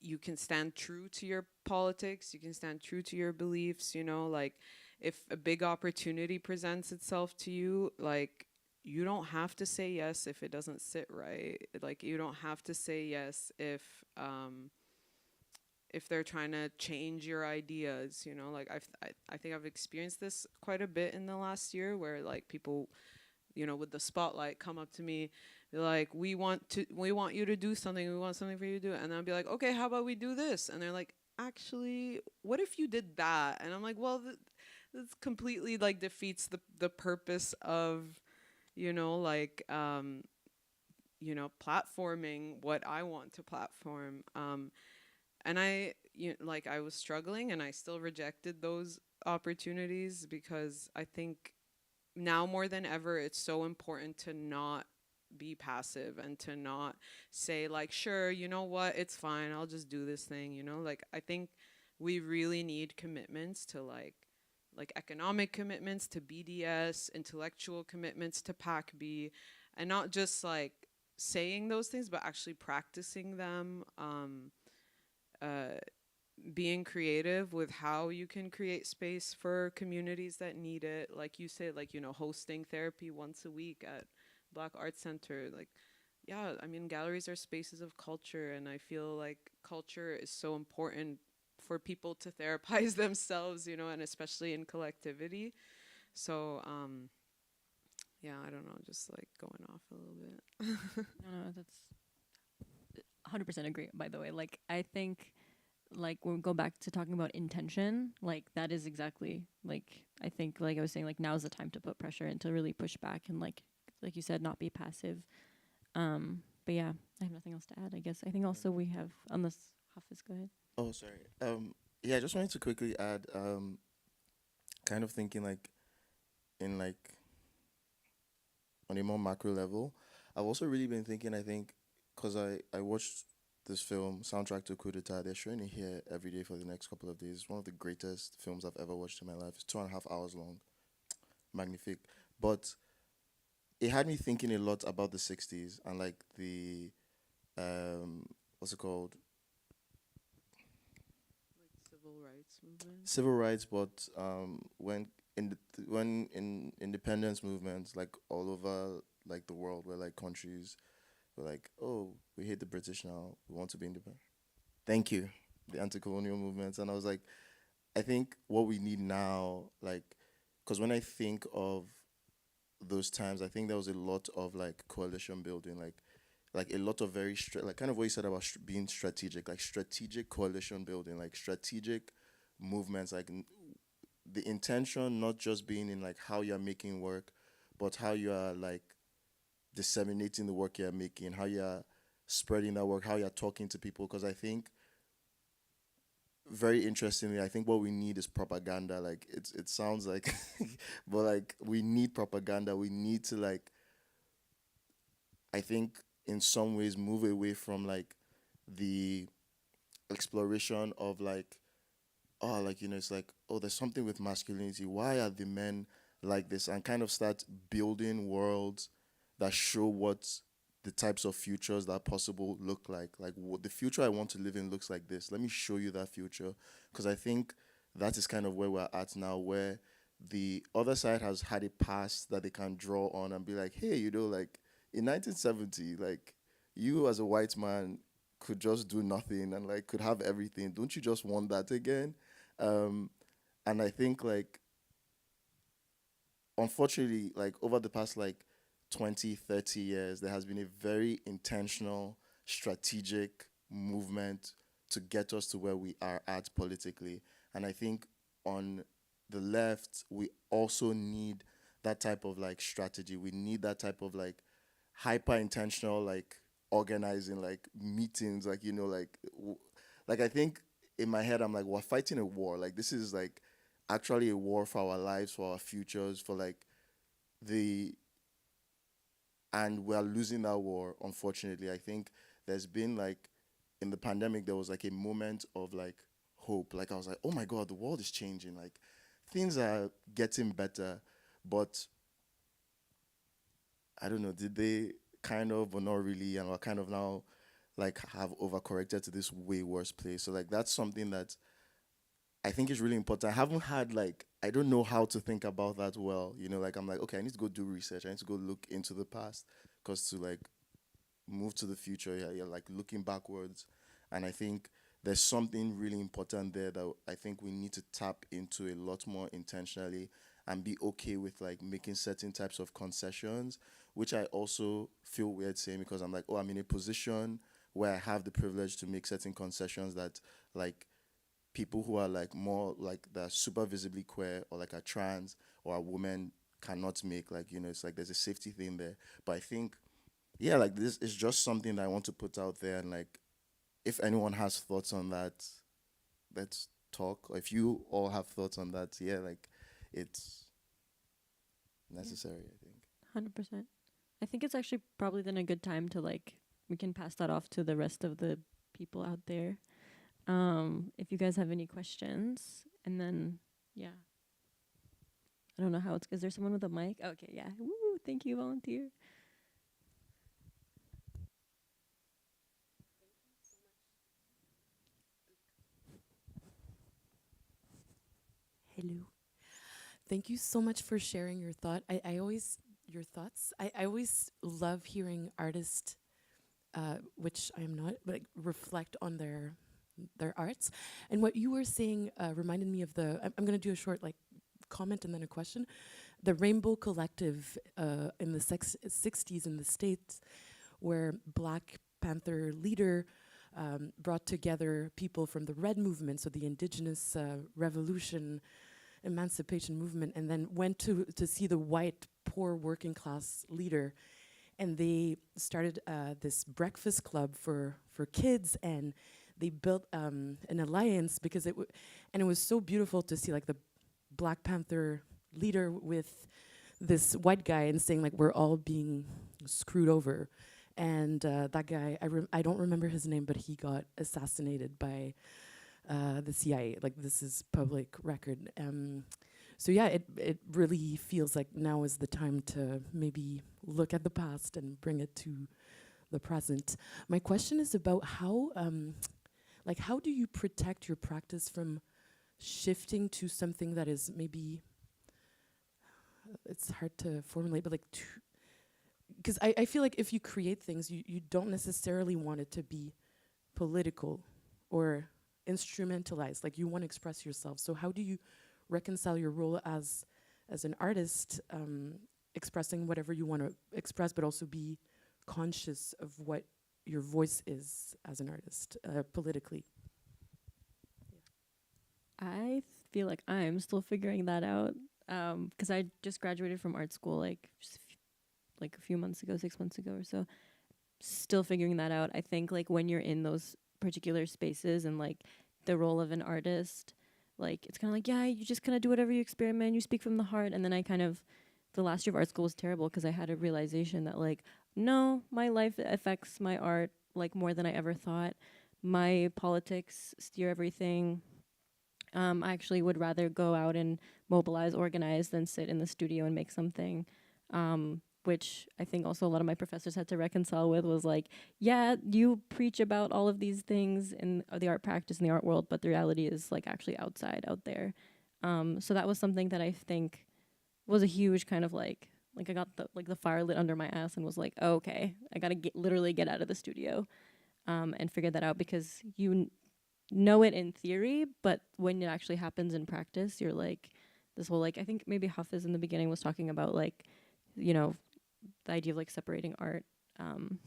S3: you can stand true to your politics, you can stand true to your beliefs, you know, like if a big opportunity presents itself to you, like, you don't have to say yes if it doesn't sit right. Like, you don't have to say yes if they're trying to change your ideas, you know. Like, I think I've experienced this quite a bit in the last year, where like people, you know, with the spotlight, come up to me, be like, we want you to do something, we want something for you to do, and I'll be like, okay, how about we do this? And they're like, actually, what if you did that? And I'm like, well, this completely like defeats the purpose of, you know, like, you know, platforming what I want to platform. And like, I was struggling, and I still rejected those opportunities, because I think now more than ever, it's so important to not be passive, and to not say like, sure, you know what, it's fine, I'll just do this thing, you know. Like, I think we really need commitments to like economic commitments to BDS, intellectual commitments to PACB, and not just like saying those things, but actually practicing them. Uh, Being creative with how you can create space for communities that need it. Like you say, like, you know, hosting therapy once a week at Black Arts Center. Like, yeah, I mean, galleries are spaces of culture, and I feel like culture is so important for people to therapize themselves, you know, and especially in collectivity. So, yeah, I don't know, just like going off a little bit.
S2: No, that's 100% agree, by the way. Like, I think, like, when we go back to talking about intention, like, that is exactly, like, I think, like I was saying, like, now's the time to put pressure and to really push back and, like you said, not be passive. But yeah, I have nothing else to add, I guess. I think also we have, unless Hafiz, go ahead.
S4: Oh, sorry. Yeah, I just wanted to quickly add, kind of thinking like in like on a more macro level. I've also really been thinking, I think, because I watched this film, Soundtrack to Coup d'etat. They're showing it here every day for the next couple of days. It's one of the greatest films I've ever watched in my life. It's 2.5 hours long. Magnifique. But it had me thinking a lot about the 60s and like the, what's it called?
S3: Like civil rights movement.
S4: Civil rights, but when in independence movements like all over like the world, where like countries were like, oh, we hate the British now, we want to be independent. Thank you, the anti-colonial movements. And I was like, I think what we need now, like, because when I think of those times, I think there was a lot of like coalition building, like a lot of very like kind of what you said about being strategic, like strategic coalition building, like strategic movements, like the intention not just being in like how you're making work, but how you are like disseminating the work you're making, how you're spreading that work, how you're talking to people. Because I think, very interestingly, I think what we need is propaganda. Like it sounds like, but like we need propaganda. We need to like, I think in some ways move away from like the exploration of like, oh, like, you know, it's like, oh, there's something with masculinity. Why are the men like this? And kind of start building worlds that show what the types of futures that are possible look like. Like, what the future I want to live in looks like this. Let me show you that future. Because I think that is kind of where we're at now, where the other side has had a past that they can draw on and be like, hey, you know, like in 1970, like you as a white man could just do nothing and like could have everything. Don't you just want that again? And I think like, unfortunately, like over the past like 20, 30 years, there has been a very intentional, strategic movement to get us to where we are at politically. And I think on the left, we also need that type of like strategy. We need that type of like hyper intentional, like organizing, like meetings, like, you know, like, like I think in my head, I'm like, we're fighting a war. Like this is like actually a war for our lives, for our futures, for like the, and we're losing that war, unfortunately. I think there's been like, in the pandemic, there was like a moment of like hope. Like I was like, oh my God, the world is changing. Like things are getting better. But I don't know, did they kind of, but not really, and we're kind of now like have overcorrected to this way worse place. So like that's something that I think it's really important. I haven't had like, I don't know how to think about that well. You know, like I'm like, okay, I need to go do research. I need to go look into the past, because to like move to the future, yeah, you're like looking backwards. And I think there's something really important there that I think we need to tap into a lot more intentionally, and be okay with like making certain types of concessions, which I also feel weird saying, because I'm like, oh, I'm in a position where I have the privilege to make certain concessions that like people who are like more like that are super visibly queer, or like are trans or are women, cannot make. Like, you know, it's like there's a safety thing there. But I think, yeah, like this is just something that I want to put out there, and like if anyone has thoughts on that, let's talk. Or if you all have thoughts on that, yeah, like it's necessary, I think.
S2: 100%. I think it's actually probably then a good time to like, we can pass that off to the rest of the people out there. If you guys have any questions, and then, yeah. I don't know how it's, is there someone with a mic? Okay, yeah. Woo, thank you, volunteer.
S5: Hello. Thank you so much for sharing your your thoughts. I always love hearing artists, which I am not, but reflect on their arts. And what you were saying reminded me of I'm going to do a short like comment and then a question. The Rainbow Collective in the 60s in the States, where Black Panther leader brought together people from the Red Movement, so the indigenous revolution, emancipation movement, and then went to see the white, poor working class leader. And they started this breakfast club for kids, and they built an alliance because and it was so beautiful to see like the Black Panther leader with this white guy and saying like, we're all being screwed over. And that guy, I don't remember his name, but he got assassinated by the CIA. Like, this is public record. So yeah, it really feels like now is the time to maybe look at the past and bring it to the present. My question is about how do you protect your practice from shifting to something that is maybe, it's hard to formulate, but like, because I feel like if you create things, you don't necessarily want it to be political or instrumentalized. Like, you want to express yourself. So how do you reconcile your role as an artist, expressing whatever you want to express, but also be conscious of what your voice is as an artist, politically?
S2: I feel like I'm still figuring that out, because I just graduated from art school like a few months ago, 6 months ago or so. Still figuring that out. I think like when you're in those particular spaces and like the role of an artist, like it's kind of like, yeah, you just kind of do whatever you experiment, you speak from the heart. And then the last year of art school was terrible because I had a realization that like, no, my life affects my art like more than I ever thought. My politics steer everything. I actually would rather go out and mobilize, organize than sit in the studio and make something. Which I think also a lot of my professors had to reconcile with, was like, yeah, you preach about all of these things in the art practice in the art world, but the reality is like actually out there. So that was something that I think was a huge kind of like I got the fire lit under my ass and was like, oh, okay, I gotta literally get out of the studio, and figure that out, because you know it in theory, but when it actually happens in practice, you're like, this whole like, I think maybe Hafiz in the beginning was talking about like, you know, the idea of like separating art. I'm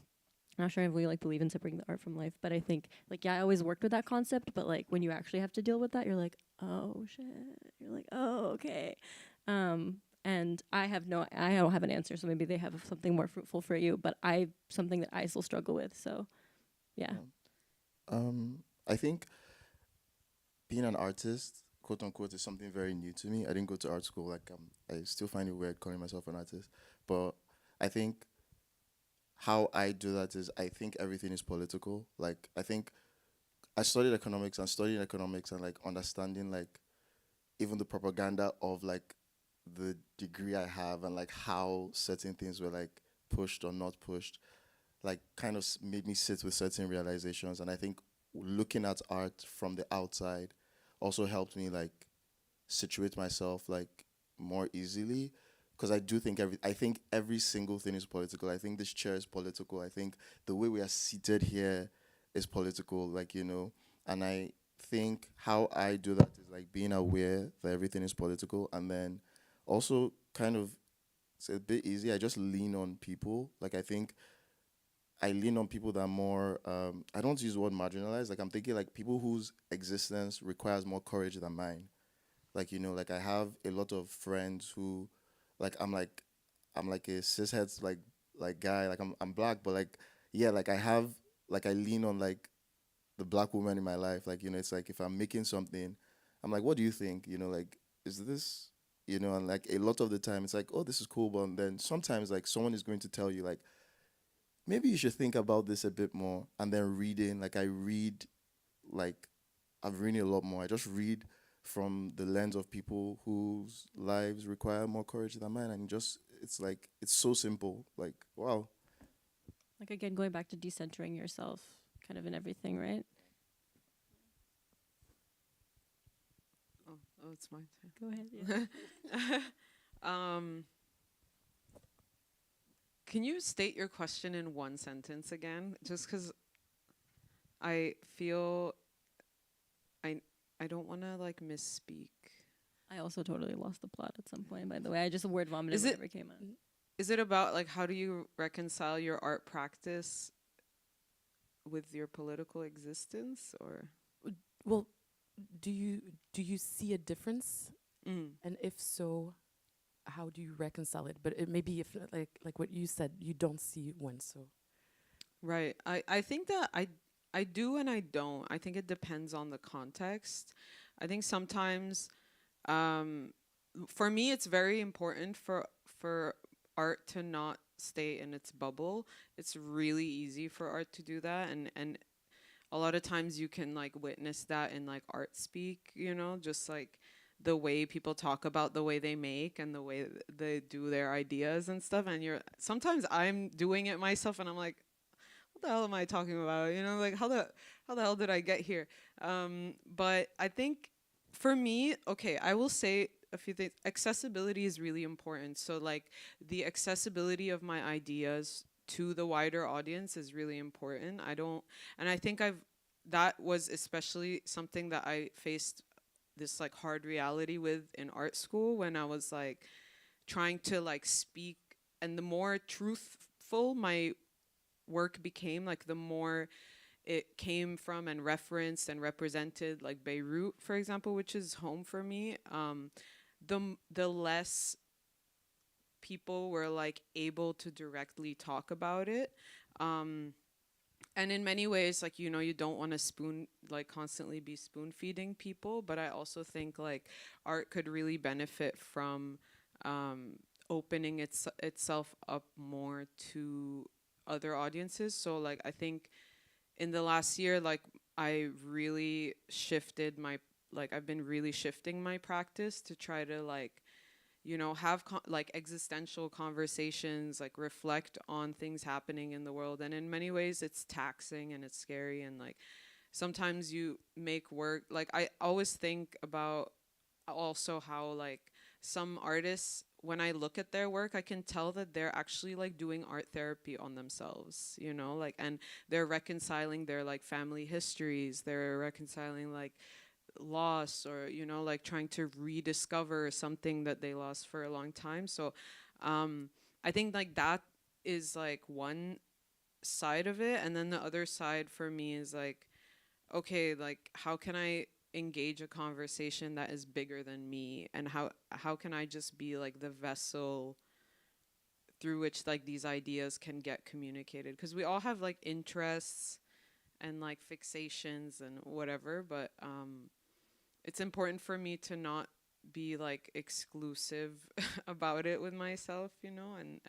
S2: not sure if we like believe in separating the art from life, but I think like, yeah, I always worked with that concept, but like when you actually have to deal with that, you're like, oh shit, you're like, oh, okay. And I don't have an answer, so maybe they have something more fruitful for you, but something that I still struggle with. So yeah.
S4: I think being an artist, quote unquote, is something very new to me. I didn't go to art school. Like, I still find it weird calling myself an artist. But I think how I do that is I think everything is political. Like, I think I studied economics, and studying economics and like understanding like even the propaganda of like the degree I have, and like how certain things were like pushed or not pushed, like kind of made me sit with certain realizations. And I think looking at art from the outside, also helped me like situate myself like more easily, because I think every single thing is political. I think this chair is political. I think the way we are seated here is political, like, and I think how I do that is like being aware that everything is political, and then also kind of, it's a bit easy. I just lean on people. Like, I think I lean on people that are more, I don't use the word marginalized. Like, I'm thinking like people whose existence requires more courage than mine. Like, like I have a lot of friends who, like, I'm like a cishet like guy. Like, I'm black, but like, yeah, like I lean on like the black woman in my life. Like, it's like if I'm making something, I'm like, what do you think? Like, is this, and like a lot of the time it's like, oh, this is cool, but then sometimes like someone is going to tell you like, maybe you should think about this a bit more. And then reading, like I read, like I've reading a lot more. I just read from the lens of people whose lives require more courage than mine, and just it's like it's so simple. Like, wow.
S2: Like, again, going back to decentering yourself kind of in everything, right?
S3: Oh, it's my turn.
S2: Go ahead. Yeah.
S3: Can you state your question in one sentence again? Just because I feel I don't want to like misspeak.
S2: I also totally lost the plot at some point, by the way. I just word vomited
S3: Is it-
S2: whatever came out.
S3: Is it about like how do you reconcile your art practice with your political existence, or?
S5: Well, do you see a difference?
S3: Mm.
S5: And if so, how do you reconcile it? But it maybe if like what you said, you don't see one. So
S3: Right. I think that I do and I don't. I think it depends on the context. I think sometimes for me it's very important for art to not stay in its bubble. It's really easy for art to do that, and a lot of times you can like witness that in like art speak, just like the way people talk about the way they make and the way they do their ideas and stuff, and sometimes I'm doing it myself and I'm like, what the hell am I talking about? Like how the hell did I get here? But I think for me, okay, I will say a few things. Accessibility is really important. So like the accessibility of my ideas to the wider audience is really important. And I think that was especially something that I faced this like hard reality with in art school when I was like trying to like speak, and the more truthful my work became, like the more it came from and referenced and represented like Beirut, for example, which is home for me, the less people were like able to directly talk about it. And in many ways, like, you don't want to constantly be spoon feeding people, but I also think like art could really benefit from opening itself up more to other audiences. So like I think in the last year, like I've been really shifting my practice to try to like have like existential conversations, like reflect on things happening in the world. And in many ways it's taxing and it's scary, and like sometimes you make work, like I always think about also how like some artists, when I look at their work, I can tell that they're actually like doing art therapy on themselves, like, and they're reconciling their like family histories, they're reconciling like loss, or like trying to rediscover something that they lost for a long time. So I think like that is like one side of it, and then the other side for me is like, okay, like how can I engage a conversation that is bigger than me, and how can I just be like the vessel through which like these ideas can get communicated, because we all have like interests and like fixations and whatever, but it's important for me to not be like exclusive about it with myself, and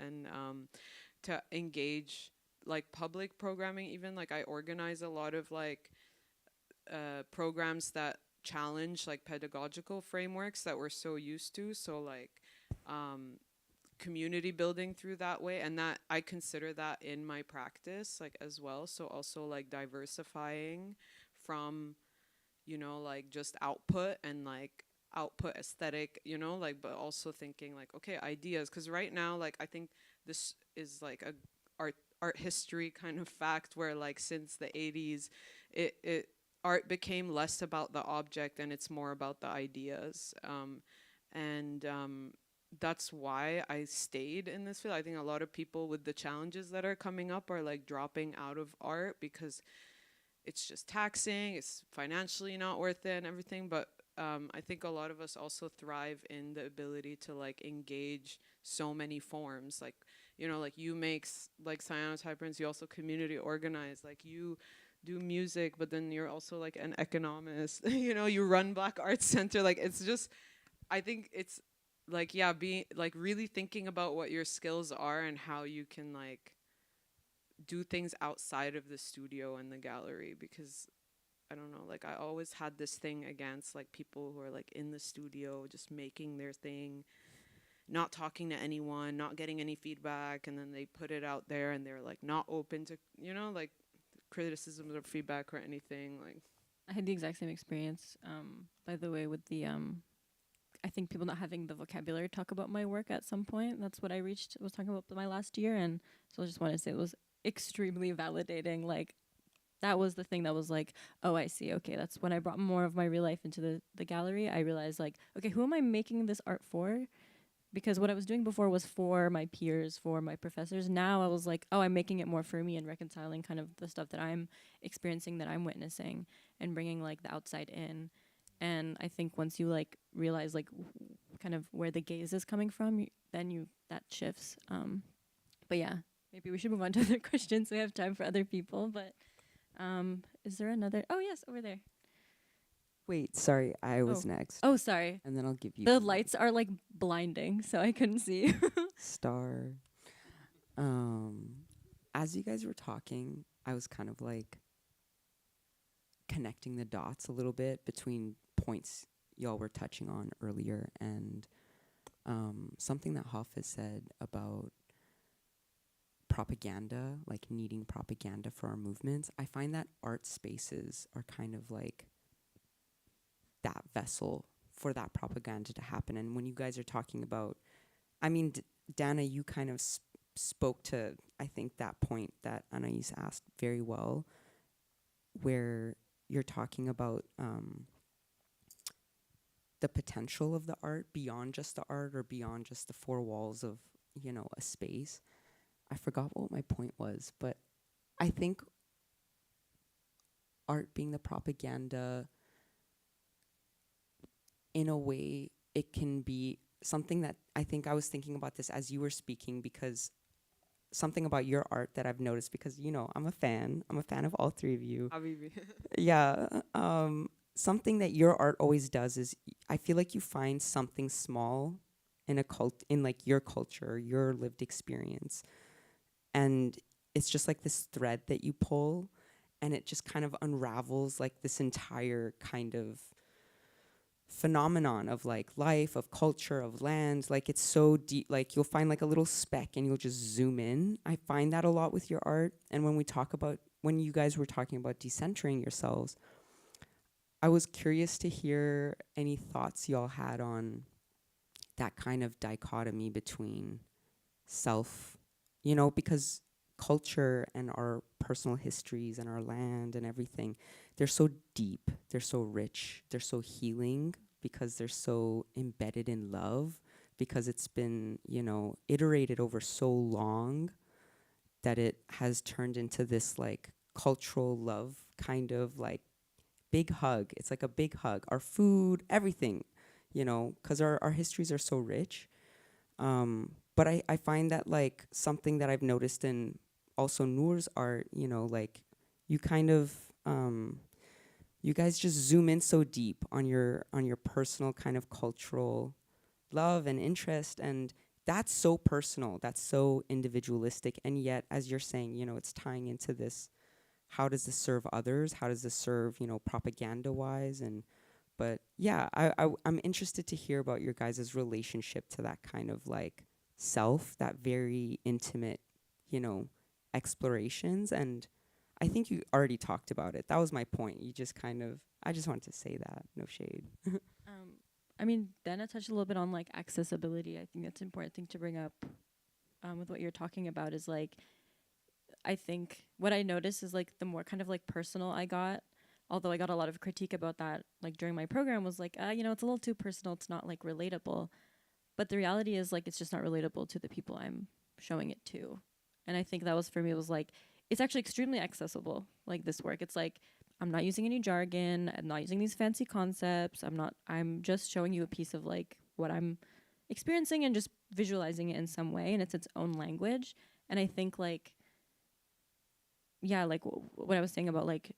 S3: to engage like public programming. Even like I organize a lot of like programs that challenge like pedagogical frameworks that we're so used to. So like community building through that way, and that I consider that in my practice like as well. So also like diversifying from you know, like just output and like output aesthetic, you know, like, but also thinking like, okay, ideas. Because right now, like, I think this is like a art history kind of fact where like since the 80s, it art became less about the object and it's more about the ideas. And that's why I stayed in this field. I think a lot of people with the challenges that are coming up are like dropping out of art because it's just taxing, it's financially not worth it and everything. But I think a lot of us also thrive in the ability to like engage so many forms. Like, you know, like you make like cyanotype, you also community organize, like you do music, but then you're also like an economist, you know, you run Black Arts Center. Like, it's just, I think it's like, yeah, being like really thinking about what your skills are and how you can like do things outside of the studio and the gallery. Because I don't know, like I always had this thing against like people who are like in the studio just making their thing, not talking to anyone, not getting any feedback, and then they put it out there and they're like not open to, you know, like criticisms or feedback or anything. Like,
S2: I had the exact same experience, by the way, with the I think people not having the vocabulary to talk about my work at some point. That's what I was talking about my last year, and so I just want to say it was extremely validating. Like, that was the thing that was like, oh, I see. Okay, that's when I brought more of my real life into the gallery. I realized, like, okay, who am I making this art for? Because what I was doing before was for my peers, for my professors. Now I was like, oh, I'm making it more for me and reconciling kind of the stuff that I'm experiencing, that I'm witnessing, and bringing like the outside in. And I think once you like realize like kind of where the gaze is coming from, then that shifts. But yeah, maybe we should move on to other questions. We have time for other people. But is there another? Oh yes, over there.
S6: Wait, sorry, I was next.
S2: Oh, sorry.
S6: And then I'll give you
S2: The lights are like blinding, so I couldn't see.
S6: star. As you guys were talking, I was kind of like connecting the dots a little bit between points y'all were touching on earlier and something that Hafiz said about propaganda, like needing propaganda for our movements. I find that art spaces are kind of like that vessel for that propaganda to happen. And when you guys are talking about, I mean, Dana, you kind of spoke to, I think, that point that Anais asked very well, where you're talking about the potential of the art beyond just the art or beyond just the four walls of, you know, a space. I forgot what my point was, but I think art being the propaganda, in a way, it can be something that I think I was thinking about this as you were speaking, because something about your art that I've noticed, because, you know, I'm a fan of all three of you.
S3: Habibi.
S6: Yeah. Something that your art always does is I feel like you find something small in in like your culture, your lived experience. And it's just like this thread that you pull, and it just kind of unravels like this entire kind of phenomenon of like life, of culture, of land. Like, it's so deep. Like, you'll find like a little speck and you'll just zoom in. I find that a lot with your art. And when you guys were talking about decentering yourselves, I was curious to hear any thoughts y'all had on that kind of dichotomy between self, you know, because culture and our personal histories and our land and everything, they're so deep, they're so rich, they're so healing, because they're so embedded in love, because it's been, you know, iterated over so long that it has turned into this like cultural love kind of like big hug. It's like a big hug. Our food, everything, you know, because our histories are so rich. But I find that like something that I've noticed in also Noor's art, you know, like you kind of, you guys just zoom in so deep on your personal kind of cultural love and interest, and that's so personal, that's so individualistic, and yet, as you're saying, you know, it's tying into this, how does this serve others? How does this serve, you know, propaganda-wise? But yeah, I'm interested to hear about your guys' relationship to that kind of like self, that very intimate, you know, explorations. And I think you already talked about it. That was my point. You just kind of, I just wanted to say that. No shade.
S2: I mean, Dana touched a little bit on like accessibility. I think that's an important thing to bring up with what you're talking about is like, I think what I noticed is like the more kind of like personal I got, although I got a lot of critique about that like during my program was like, you know, it's a little too personal. It's not like relatable. But the reality is like, it's just not relatable to the people I'm showing it to. And I think that was for me, it was like, it's actually extremely accessible, like this work. It's like, I'm not using any jargon. I'm not using these fancy concepts. I'm just showing you a piece of like what I'm experiencing and just visualizing it in some way. And it's its own language. And I think like, yeah, like what I was saying about like,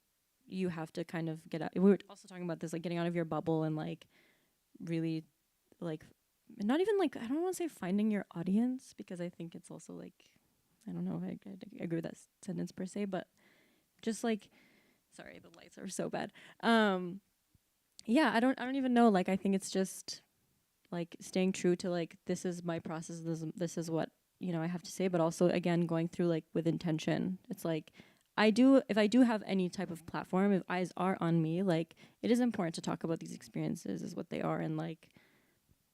S2: you have to kind of get out. We were also talking about this, like getting out of your bubble and like really like, not even like, I don't want to say finding your audience because I think it's also like, I don't know if I agree with that sentence per se, but just like, sorry, the lights are so bad. Yeah, I don't even know. Like, I think it's just like staying true to like, this is my process. This is what, you know, I have to say, but also again, going through like with intention. It's like, if I do have any type of platform, if eyes are on me, like it is important to talk about these experiences as what they are. And like,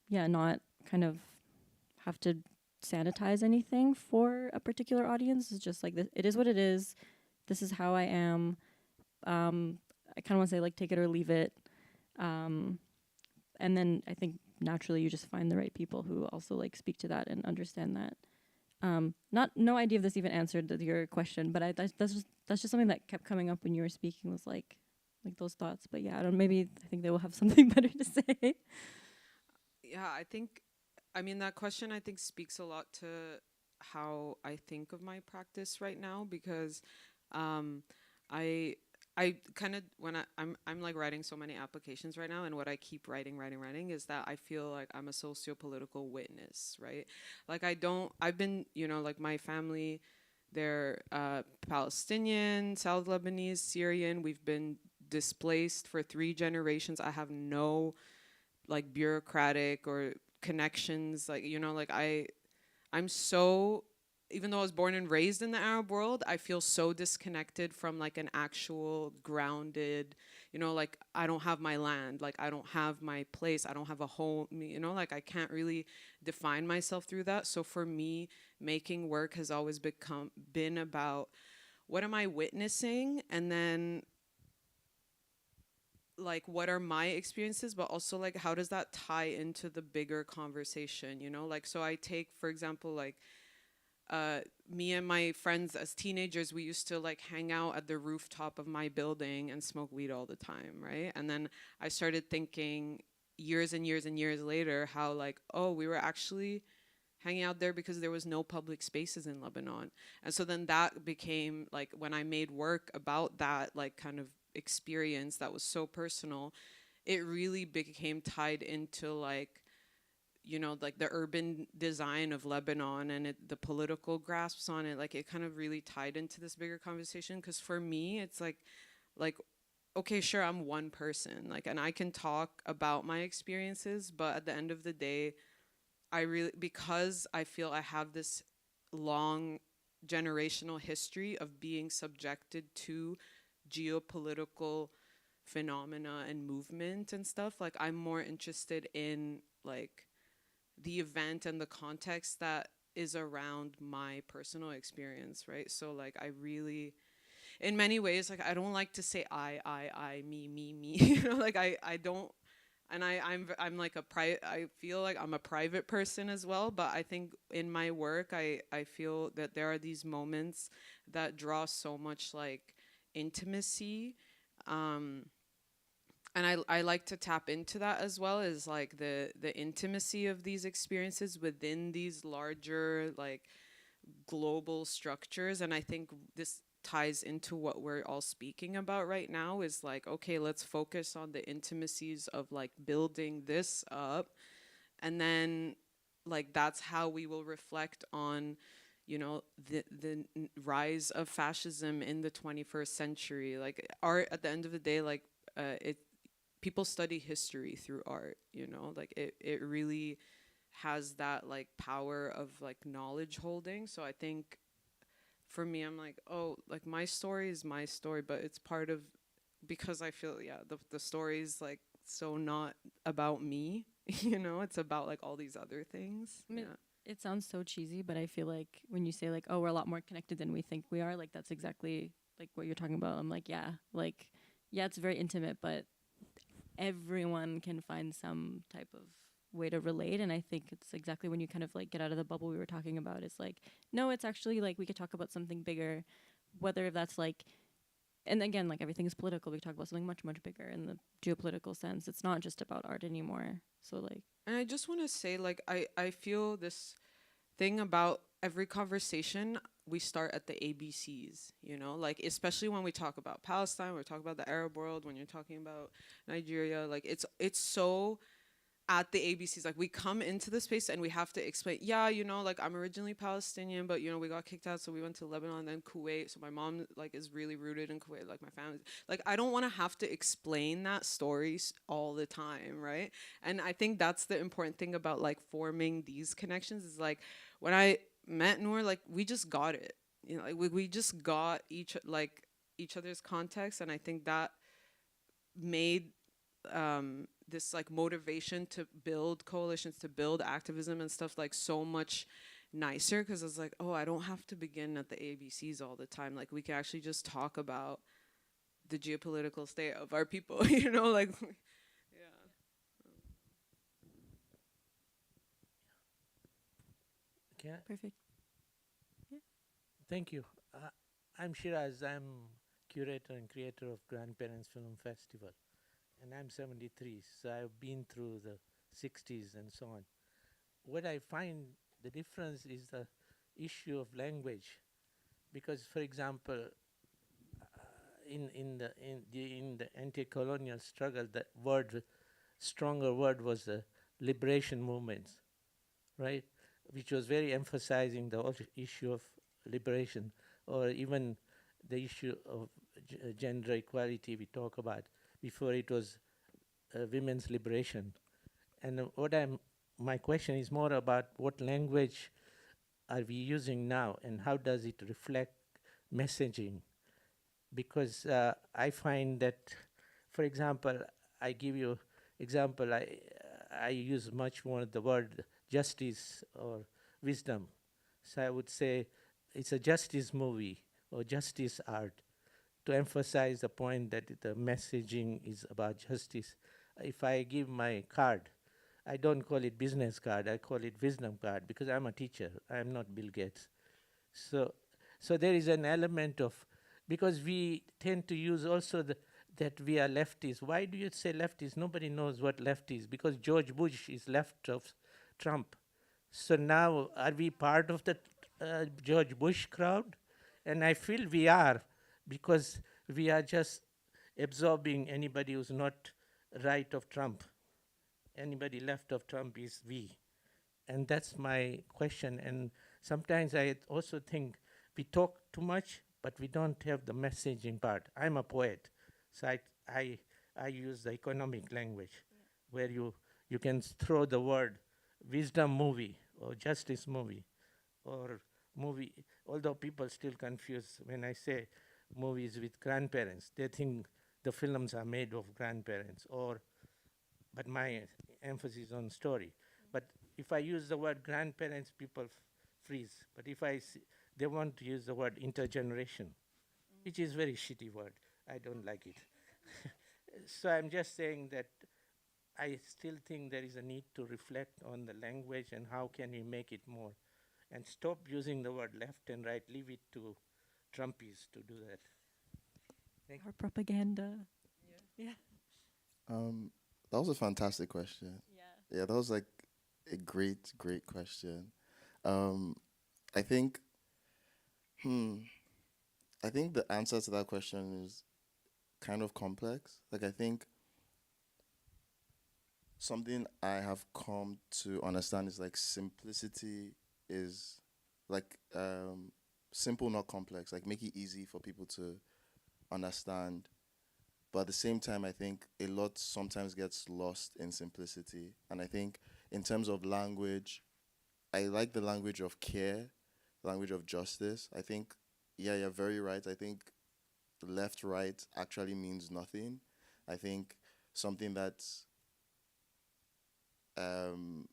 S2: yeah, not kind of have to sanitize anything for a particular audience. It's just like, it is what it is. This is how I am. I kind of want to say like take it or leave it. And then I think naturally you just find the right people who also like speak to that and understand that. No idea if this even answered your question, but that's just something that kept coming up when you were speaking was like those thoughts. But yeah, I think they will have something better to say.
S3: Yeah, I mean, that question I think speaks a lot to how I think of my practice right now because I kind of I'm like writing so many applications right now, and what I keep writing is that I feel like I'm a socio-political witness, right? Like I've been, you know, like my family, they're Palestinian, South Lebanese, Syrian. We've been displaced for 3 generations. I have no like bureaucratic or connections, like, you know, like I'm so, even though I was born and raised in the Arab world, I feel so disconnected from like an actual grounded, you know, like I don't have my land, like I don't have my place, I don't have a home, you know, like I can't really define myself through that. So for me, making work has always been about what am I witnessing, and then like what are my experiences, but also like how does that tie into the bigger conversation, you know? Like, so I take, for example, like me and my friends as teenagers, we used to like hang out at the rooftop of my building and smoke weed all the time, right? And then I started thinking years and years and years later how like, oh, we were actually hanging out there because there was no public spaces in Lebanon. And so then that became like, when I made work about that like kind of experience that was so personal, it really became tied into like, you know, like the urban design of Lebanon and the political grasps on it. Like it kind of really tied into this bigger conversation. Because for me, it's like, okay, sure, I'm one person, like, and I can talk about my experiences, but at the end of the day, because I feel I have this long generational history of being subjected to geopolitical phenomena and movement and stuff, like I'm more interested in like the event and the context that is around my personal experience, right? So like I really, in many ways, like I don't like to say I, me, you know, like I don't, and I'm like I feel like I'm a private person as well, but I think in my work I feel that there are these moments that draw so much like intimacy, and I like to tap into that as well, as like the intimacy of these experiences within these larger like global structures. And I think this ties into what we're all speaking about right now, is like, okay, let's focus on the intimacies of like building this up, and then like that's how we will reflect on, you know, the rise of fascism in the 21st century. Like art, at the end of the day, like people study history through art, you know, like it really has that like power of like knowledge holding. So I think for me, I'm like, oh, like my story is my story, but it's part of, because I feel, yeah, the story is like so not about me, you know, it's about like all these other things.
S2: I mean,
S3: Yeah.
S2: it sounds so cheesy, but I feel like when you say like, oh, we're a lot more connected than we think we are, like that's exactly like what you're talking about. I'm like, yeah, like, yeah, it's very intimate, but everyone can find some type of way to relate. And I think it's exactly when you kind of like get out of the bubble we were talking about. It's like, no, it's actually like we could talk about something bigger, whether that's like, and again, like everything is political. We talk about something much, much bigger in the geopolitical sense. It's not just about art anymore. So like,
S3: And I just want to say, like, I feel this thing about every conversation, we start at the ABCs, you know, like, especially when we talk about Palestine, we're talking about the Arab world, when you're talking about Nigeria, like, it's so at the ABCs. Like, we come into the space and we have to explain, yeah, you know, like, I'm originally Palestinian, but, you know, we got kicked out, so we went to Lebanon and then Kuwait. So my mom, like, is really rooted in Kuwait, like, my family. Like, I don't want to have to explain that story all the time, right? And I think that's the important thing about, like, forming these connections is, like, when I met Noor, like, we just got it. You know, like, we just got each other's context, and I think that made this like motivation to build coalitions, to build activism and stuff like so much nicer, because I was like, oh, I don't have to begin at the ABCs all the time. Like, we can actually just talk about the geopolitical state of our people, you know, like, yeah.
S7: Okay,
S2: perfect.
S7: thank you. I'm Shiraz. I'm curator and creator of Grandparents Film Festival, and I'm 73, so I've been through the 60s and so on. What I find the difference is the issue of language, because, for example, in the anti-colonial struggle, the stronger word was the liberation movements, right? Which was very emphasizing the issue of liberation, or even the issue of gender equality we talk about. Before it was women's liberation. And my question is more about what language are we using now and how does it reflect messaging? Because I find that, for example, I give you example, I use much more the word justice or wisdom. So I would say it's a justice movie or justice art, to emphasize the point that the messaging is about justice. If I give my card, I don't call it business card, I call it wisdom card, because I'm a teacher, I'm not Bill Gates. So there is an element of, because we tend to use also that we are lefties. Why do you say lefties? Nobody knows what left is, because George Bush is left of Trump. So now, are we part of the George Bush crowd? And I feel we are, because we are just absorbing anybody who's not right of Trump. Anybody left of Trump is we. And that's my question. And sometimes I also think we talk too much, but we don't have the messaging part. I'm a poet, so I use the economic language, where you can throw the word wisdom movie or justice movie or movie, although people still confuse when I say movies with grandparents. They think the films are made of grandparents, but my emphasis on story. But if I use the word grandparents, people freeze. But if they want to use the word intergeneration, which is very shitty word. I don't like it. So I'm just saying that I still think there is a need to reflect on the language and how can we make it more, and stop using the word left and right, leave it to Trumpies to do that.
S2: Our propaganda. Yeah.
S4: That was a fantastic question.
S2: Yeah.
S4: Yeah, that was like a great, great question. I think, I think the answer to that question is kind of complex. Like, I think something I have come to understand is like simplicity is like simple, not complex. Like, make it easy for people to understand. But at the same time, I think a lot sometimes gets lost in simplicity. And I think in terms of language, I like the language of care, language of justice. I think yeah, you're very right. I think left right actually means nothing. I think something that um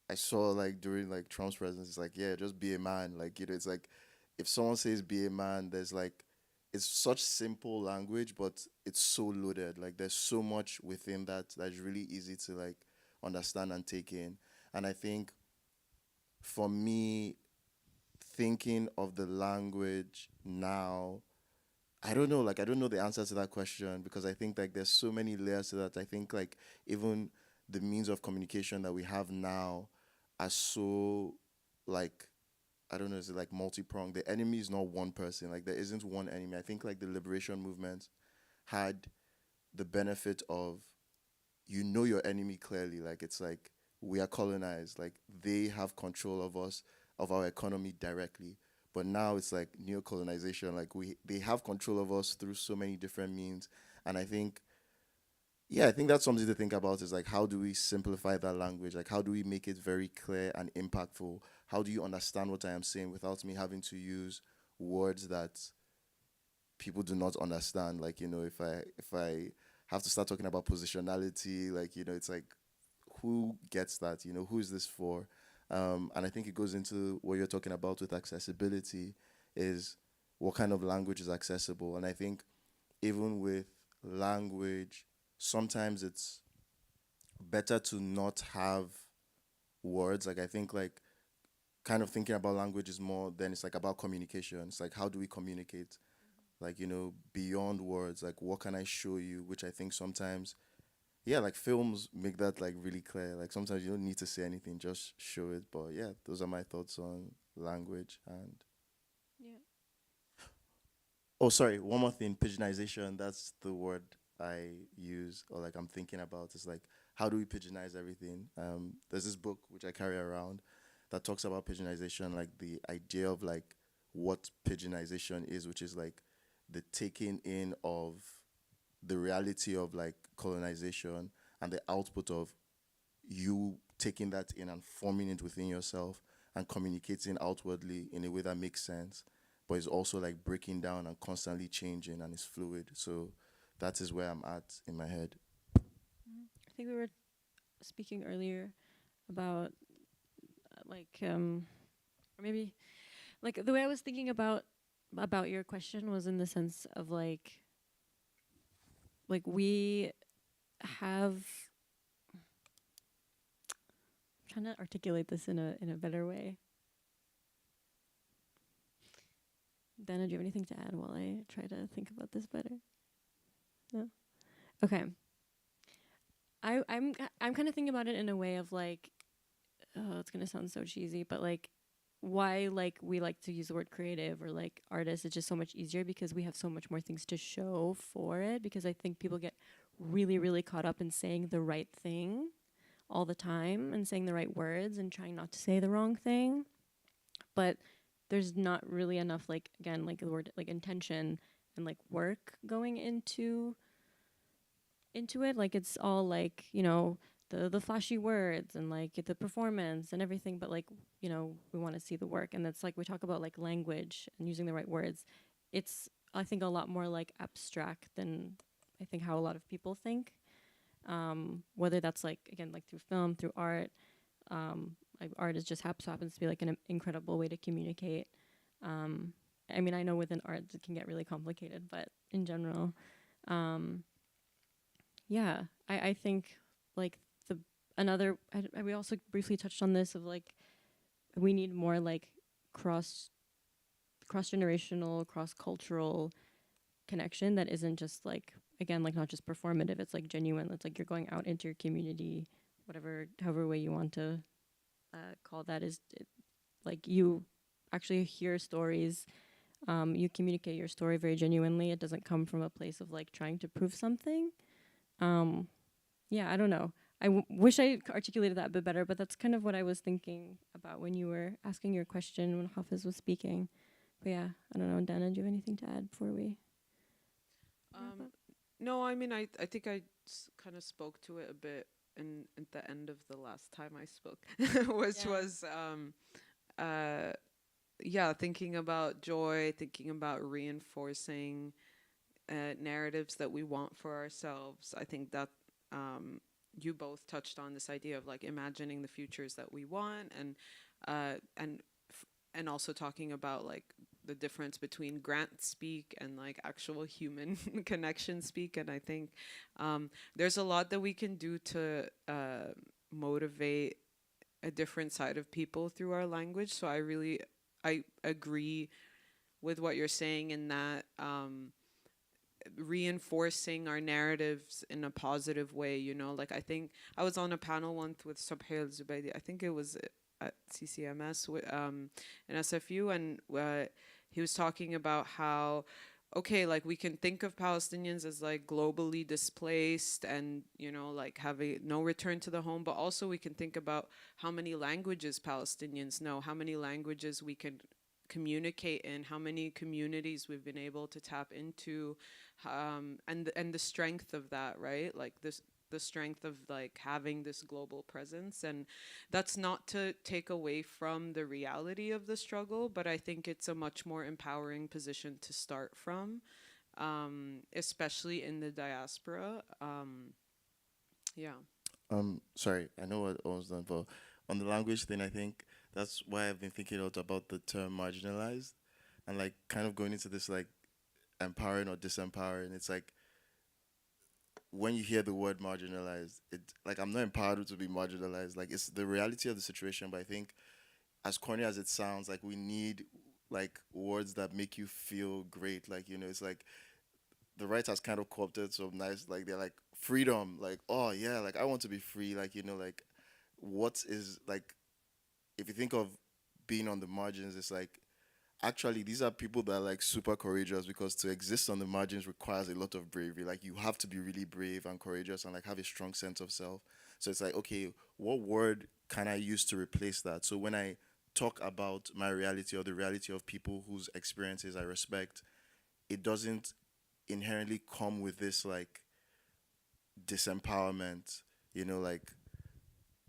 S4: I saw like during like Trump's presidency is like, yeah, just be a man. Like, it's like if someone says be a man, there's like it's such simple language, but it's so loaded. Like there's so much within that that's really easy to like understand and take in. And I think for me, thinking of the language now, I don't know, like I don't know the answer to that question because I think like there's so many layers to that. I think like even the means of communication that we have now are so like I don't know, is it like multi-pronged? The enemy is not one person. Like there isn't one enemy. I think like the liberation movement had the benefit of you know your enemy clearly. Like it's like we are colonized. Like they have control of us, of our economy directly. But now it's like neo-colonization. Like they have control of us through so many different means. And I think, yeah, I think that's something to think about. Is like how do we simplify that language? Like how do we make it very clear and impactful? How do you understand what I am saying without me having to use words that people do not understand? Like if I have to start talking about positionality, like it's like who gets that? Who is this for? And I think it goes into what you're talking about with accessibility is what kind of language is accessible. And I think even with language, sometimes it's better to not have words. Like I think like kind of thinking about language is more than it's like about communication. It's like how do we communicate? Like, beyond words, like what can I show you? Which I think sometimes yeah, like films make that like really clear. Like sometimes you don't need to say anything, just show it. But yeah, those are my thoughts on language. And
S2: Yeah.
S4: oh, sorry, one more thing, pigeonization. That's the word I use or like I'm thinking about. It's like how do we pigeonize everything? There's this book which I carry around that talks about pigeonization, like the idea of like what pigeonization is, which is like the taking in of the reality of like colonization and the output of you taking that in and forming it within yourself and communicating outwardly in a way that makes sense, but it's also like breaking down and constantly changing and it's fluid. So that is where I'm at in my head.
S2: I think we were speaking earlier about or maybe like the way I was thinking about your question was in the sense of like we have I'm trying to articulate this in a better way. Dana, do you have anything to add while I try to think about this better? No? Okay. I'm kind of thinking about it in a way of like, oh, it's gonna sound so cheesy, but like why like we like to use the word creative or like artist is just so much easier because we have so much more things to show for it, because I think people get really, really caught up in saying the right thing all the time and saying the right words and trying not to say the wrong thing. But there's not really enough, like, again, like the word, like intention and like work going into it. Like it's all like, the flashy words and like the performance and everything, but like, we want to see the work. And that's like we talk about like language and using the right words. It's I think a lot more like abstract than I think how a lot of people think. Whether that's like again like through film, through art, like art is just happens to be like an incredible way to communicate. I mean, I know within art it can get really complicated, but in general, yeah, I think like we also briefly touched on this of like we need more like cross generational, cross cultural connection that isn't just like, again, like not just performative. It's like genuine. It's like you're going out into your community, however way you want to call that is like you actually hear stories. You communicate your story very genuinely. It doesn't come from a place of like trying to prove something. Yeah, I don't know. I wish I articulated that a bit better, but that's kind of what I was thinking about when you were asking your question when Hafiz was speaking. But yeah, I don't know. Dana, do you have anything to add before we wrap up?
S3: No, I mean, I think I kind of spoke to it a bit at the end of the last time I spoke, which was yeah, thinking about joy, thinking about reinforcing narratives that we want for ourselves. I think that you both touched on this idea of like imagining the futures that we want, uh, and and also talking about like the difference between grant speak and like actual human connection speak. And I think there's a lot that we can do to motivate a different side of people through our language. So I agree with what you're saying in that reinforcing our narratives in a positive way, you know. Like I think I was on a panel once with Subhi Al-Zubaydi. I think it was at CCMS in SFU, and he was talking about how okay, like we can think of Palestinians as like globally displaced and, you know, like having no return to the home, but also we can think about how many languages Palestinians know, how many languages we can communicate in, how many communities we've been able to tap into, and the strength of that, right? Like this, the strength of like having this global presence. And that's not to take away from the reality of the struggle, but I think it's a much more empowering position to start from, especially in the diaspora. Yeah.
S4: Sorry, I know what I was done, but on the language thing, I think that's why I've been thinking a lot about the term marginalized, and like kind of going into this like empowering or disempowering. It's like when you hear the word marginalized, it like I'm not empowered to be marginalized. Like it's the reality of the situation, but I think as corny as it sounds, like we need like words that make you feel great. Like, you know, it's like the right has kind of co-opted some nice, like they're like freedom, like, oh yeah, like I want to be free, like, you know, like what is like, if you think of being on the margins, it's like actually these are people that are like super courageous, because to exist on the margins requires a lot of bravery. Like you have to be really brave and courageous and like have a strong sense of self. So it's like, okay, what word can I use to replace that? So when I talk about my reality or the reality of people whose experiences I respect, it doesn't inherently come with this like disempowerment, you know. Like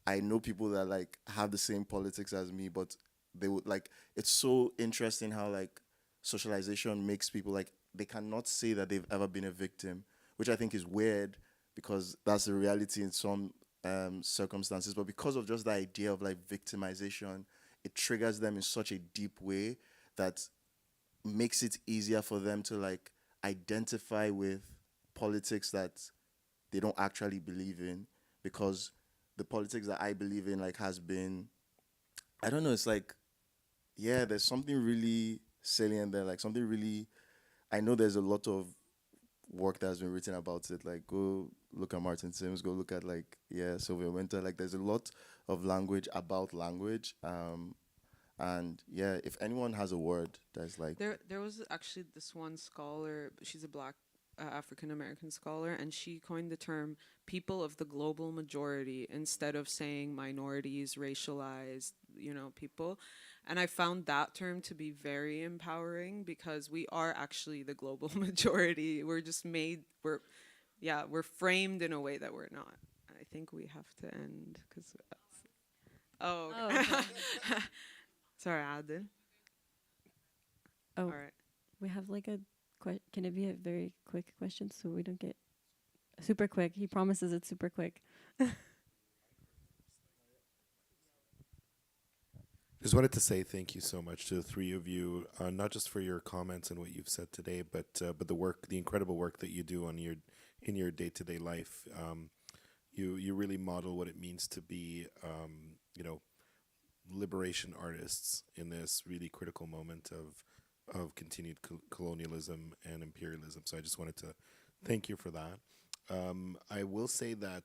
S4: I know people that like have the same politics as me, but they would like, it's so interesting how like socialization makes people like they cannot say that they've ever been a victim, which I think is weird because that's the reality in some circumstances. But because of just the idea of like victimization, it triggers them in such a deep way that makes it easier for them to like identify with politics that they don't actually believe in, because the politics that I believe in like has been, I don't know, it's like, yeah, there's something really salient there, like something really, I know there's a lot of work that has been written about it. Like go look at Martin Sims, go look at like, yeah, Sylvia Winter. Like there's a lot of language about language. And yeah, if anyone has a word that's like,
S3: There was actually this one scholar, she's a black African American scholar, and she coined the term people of the global majority instead of saying minorities, racialized, you know, people. And I found that term to be very empowering because we are actually the global majority. We're just made, we're framed in a way that we're not. I think we have to end because, oh,
S2: Oh,
S3: okay.
S2: okay.
S3: Sorry, Adil.
S2: Oh,
S3: All right.
S2: we have like a can it be a very quick question so we don't get super quick? He promises it's super quick.
S8: Just wanted to say thank you so much to the three of you, not just for your comments and what you've said today, but the work, the incredible work that you do on your in your day-to-day life. You really model what it means to be, you know, liberation artists in this really critical moment of continued colonialism and imperialism. So I just wanted to thank you for that. I will say that,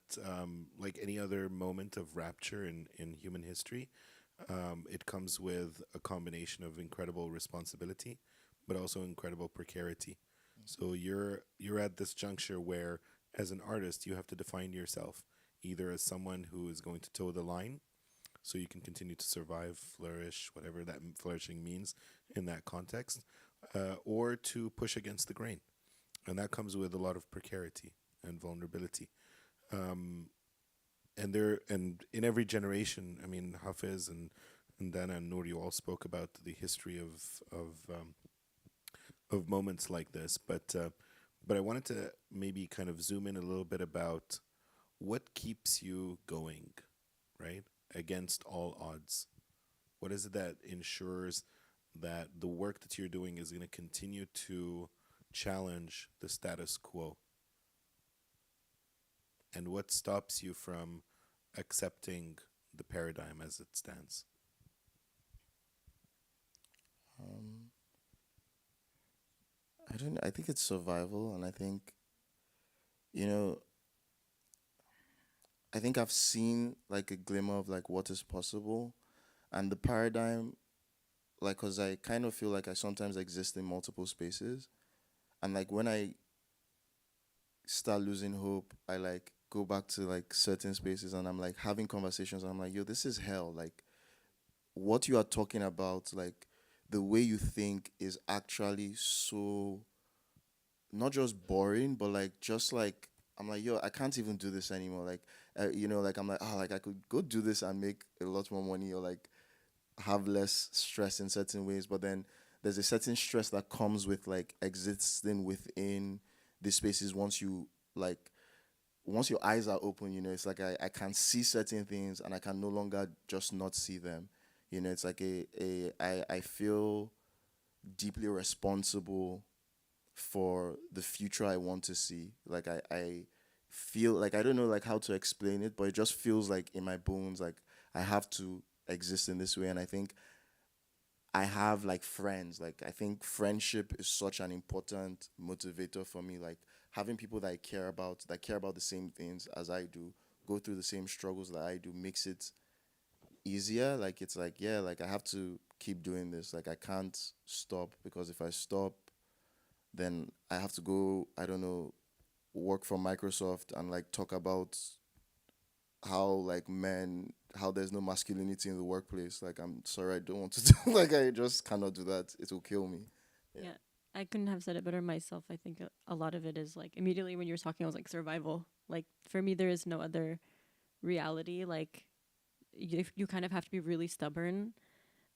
S8: like any other moment of rapture in human history, it comes with a combination of incredible responsibility, but also incredible precarity. So you're at this juncture where, as an artist, you have to define yourself either as someone who is going to toe the line, so you can continue to survive, flourish, whatever that flourishing means in that context, or to push against the grain, and that comes with a lot of precarity and vulnerability. And in every generation, I mean, Hafiz and and Dana and Noor, you all spoke about the history of moments like this, but I wanted to maybe kind of zoom in a little bit about what keeps you going, right? Against all odds. What is it that ensures that the work that you're doing is going to continue to challenge the status quo? And what stops you from accepting the paradigm as it stands?
S4: I don't. I think it's survival, and I think, you know, I think I've seen like a glimmer of like what is possible, and the paradigm, like, cause I kind of feel like I sometimes exist in multiple spaces, and like when I start losing hope, I like go back to like certain spaces, and I'm like having conversations, and I'm like, yo, this is hell. Like, what you are talking about, like the way you think is actually so not just boring, but like just like I'm like, yo, I can't even do this anymore. Like, like I'm like, oh, like I could go do this and make a lot more money, or like have less stress in certain ways. But then there's a certain stress that comes with like existing within these spaces once your eyes are open, it's like I can see certain things and I can no longer just not see them. It's like I feel deeply responsible for the future I want to see. Like I feel like I don't know like how to explain it, but it just feels like in my bones, like I have to exist in this way. And I think I have like friends. Like I think friendship is such an important motivator for me. Like having people that that care about the same things as I do, go through the same struggles that I do, makes it easier. Like it's like, yeah, like I have to keep doing this. Like I can't stop, because if I stop, then I have to go, I don't know, work for Microsoft and like talk about how there's no masculinity in the workplace. Like I'm sorry, I don't want to do like I just cannot do that. It will kill me.
S2: Yeah. I couldn't have said it better myself. I think a lot of it is like immediately when you were talking, I was like survival. Like for me, there is no other reality. Like you kind of have to be really stubborn,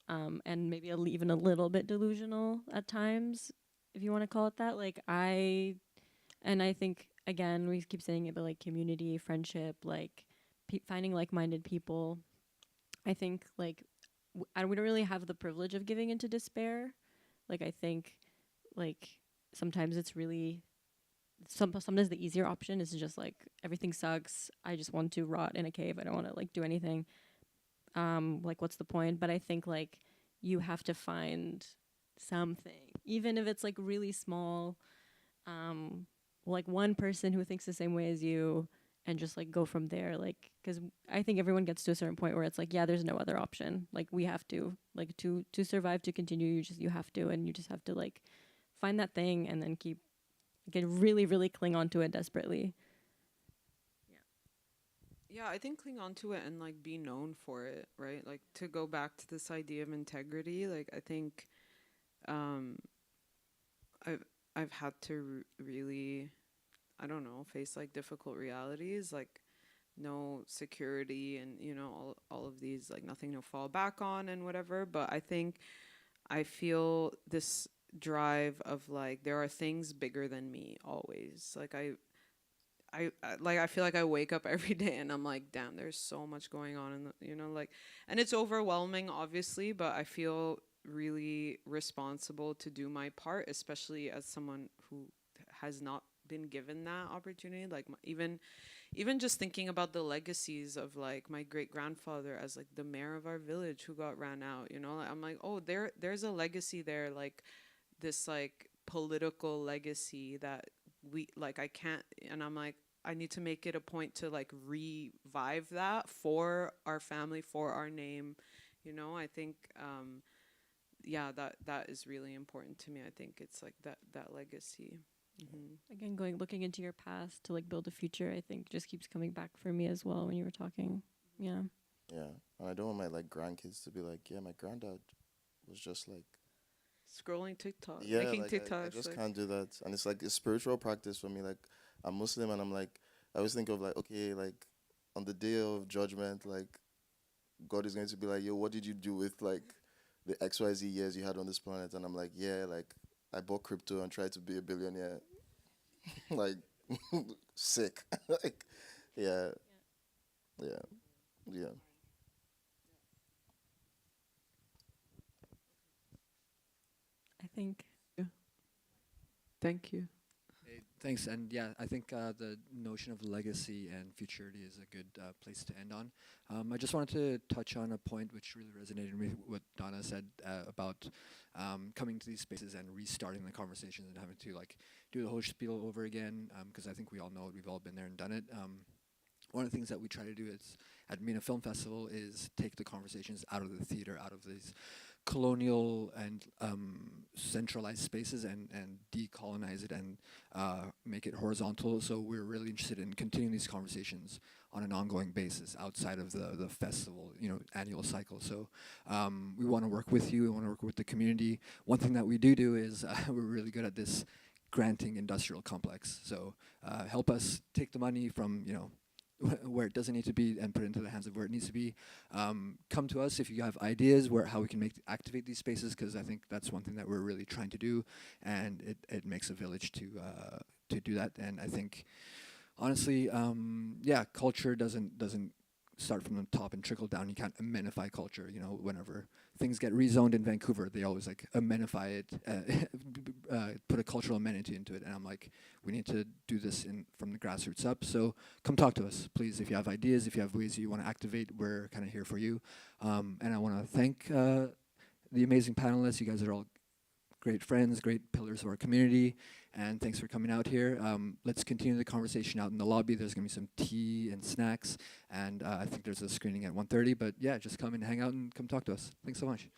S2: and maybe even a little bit delusional at times, if you want to call it that. I think again we keep saying it, but like community, friendship, like finding like-minded people. I think like we don't really have the privilege of giving into despair. Like I think like sometimes it's really sometimes the easier option is to just like everything sucks. I just want to rot in a cave. I don't want to like do anything. Like what's the point? But I think like you have to find something, even if it's like really small. Like one person who thinks the same way as you, and just like go from there. Like because I think everyone gets to a certain point where it's like, yeah, there's no other option. Like we have to like to survive, to continue. You have to, and you just have to like find that thing and then really really cling on to it desperately.
S3: Yeah, I think cling on to it and like be known for it, right? Like to go back to this idea of integrity, like I think I've had to really, I don't know, face like difficult realities, like no security and all of these, like nothing to fall back on and whatever. But I think I feel this drive of like there are things bigger than me always. Like I feel like I wake up every day and I'm like, damn, there's so much going on, and and it's overwhelming, obviously, but I feel really responsible to do my part, especially as someone who has not been given that opportunity. Like even just thinking about the legacies of like my great grandfather as like the mayor of our village who got ran out, like, I'm like, oh, there's a legacy there, like this like political legacy that we like I can't, and I'm like, I need to make it a point to like revive that for our family, for our name. I think yeah, that is really important to me. I think it's like that legacy.
S2: Again, looking into your past to like build a future, I think just keeps coming back for me as well when you were talking. Yeah.
S4: Yeah, and I don't want my like grandkids to be like, yeah, my granddad was just like
S3: Scrolling TikTok,
S4: yeah,
S3: making
S4: like
S3: TikToks.
S4: I just
S3: like,
S4: can't do that. And it's like a spiritual practice for me. Like I'm Muslim, and I'm like I always think of like, okay, like on the day of judgment, like God is going to be like, yo, what did you do with like the XYZ years you had on this planet? And I'm like, yeah, like I bought crypto and tried to be a billionaire. Like sick. Like yeah. Yeah. Yeah.
S2: I think
S3: Thank you.
S9: Hey, thanks. And yeah, I think the notion of legacy and futurity is a good place to end on. I just wanted to touch on a point which really resonated with what Donna said about coming to these spaces and restarting the conversations and having to like do the whole spiel over again. Because I think we all know it. We've all been there and done it. One of the things that we try to do is at MENA Film Festival is take the conversations out of the theater, out of these colonial and centralized spaces and decolonize it and make it horizontal. So we're really interested in continuing these conversations on an ongoing basis outside of the festival, annual cycle. So we want to work with you. We want to work with the community. One thing that we do is we're really good at this granting industrial complex. So help us take the money from, where it doesn't need to be and put it into the hands of where it needs to be. Come to us if you have ideas how we can activate these spaces, because I think that's one thing that we're really trying to do, and it makes a village to do that. And I think, honestly, culture doesn't start from the top and trickle down. You can't amenify culture. Whenever things get rezoned in Vancouver, they always like amenify it, put a cultural amenity into it. And I'm like, we need to do this from the grassroots up. So come talk to us, please. If you have ideas, if you have ways you want to activate, we're kind of here for you. And I want to thank the amazing panelists. You guys are all great friends, great pillars of our community, and thanks for coming out here. Let's continue the conversation out in the lobby. There's going to be some tea and snacks, and I think there's a screening at 1:30, but yeah, just come and hang out and come talk to us. Thanks so much.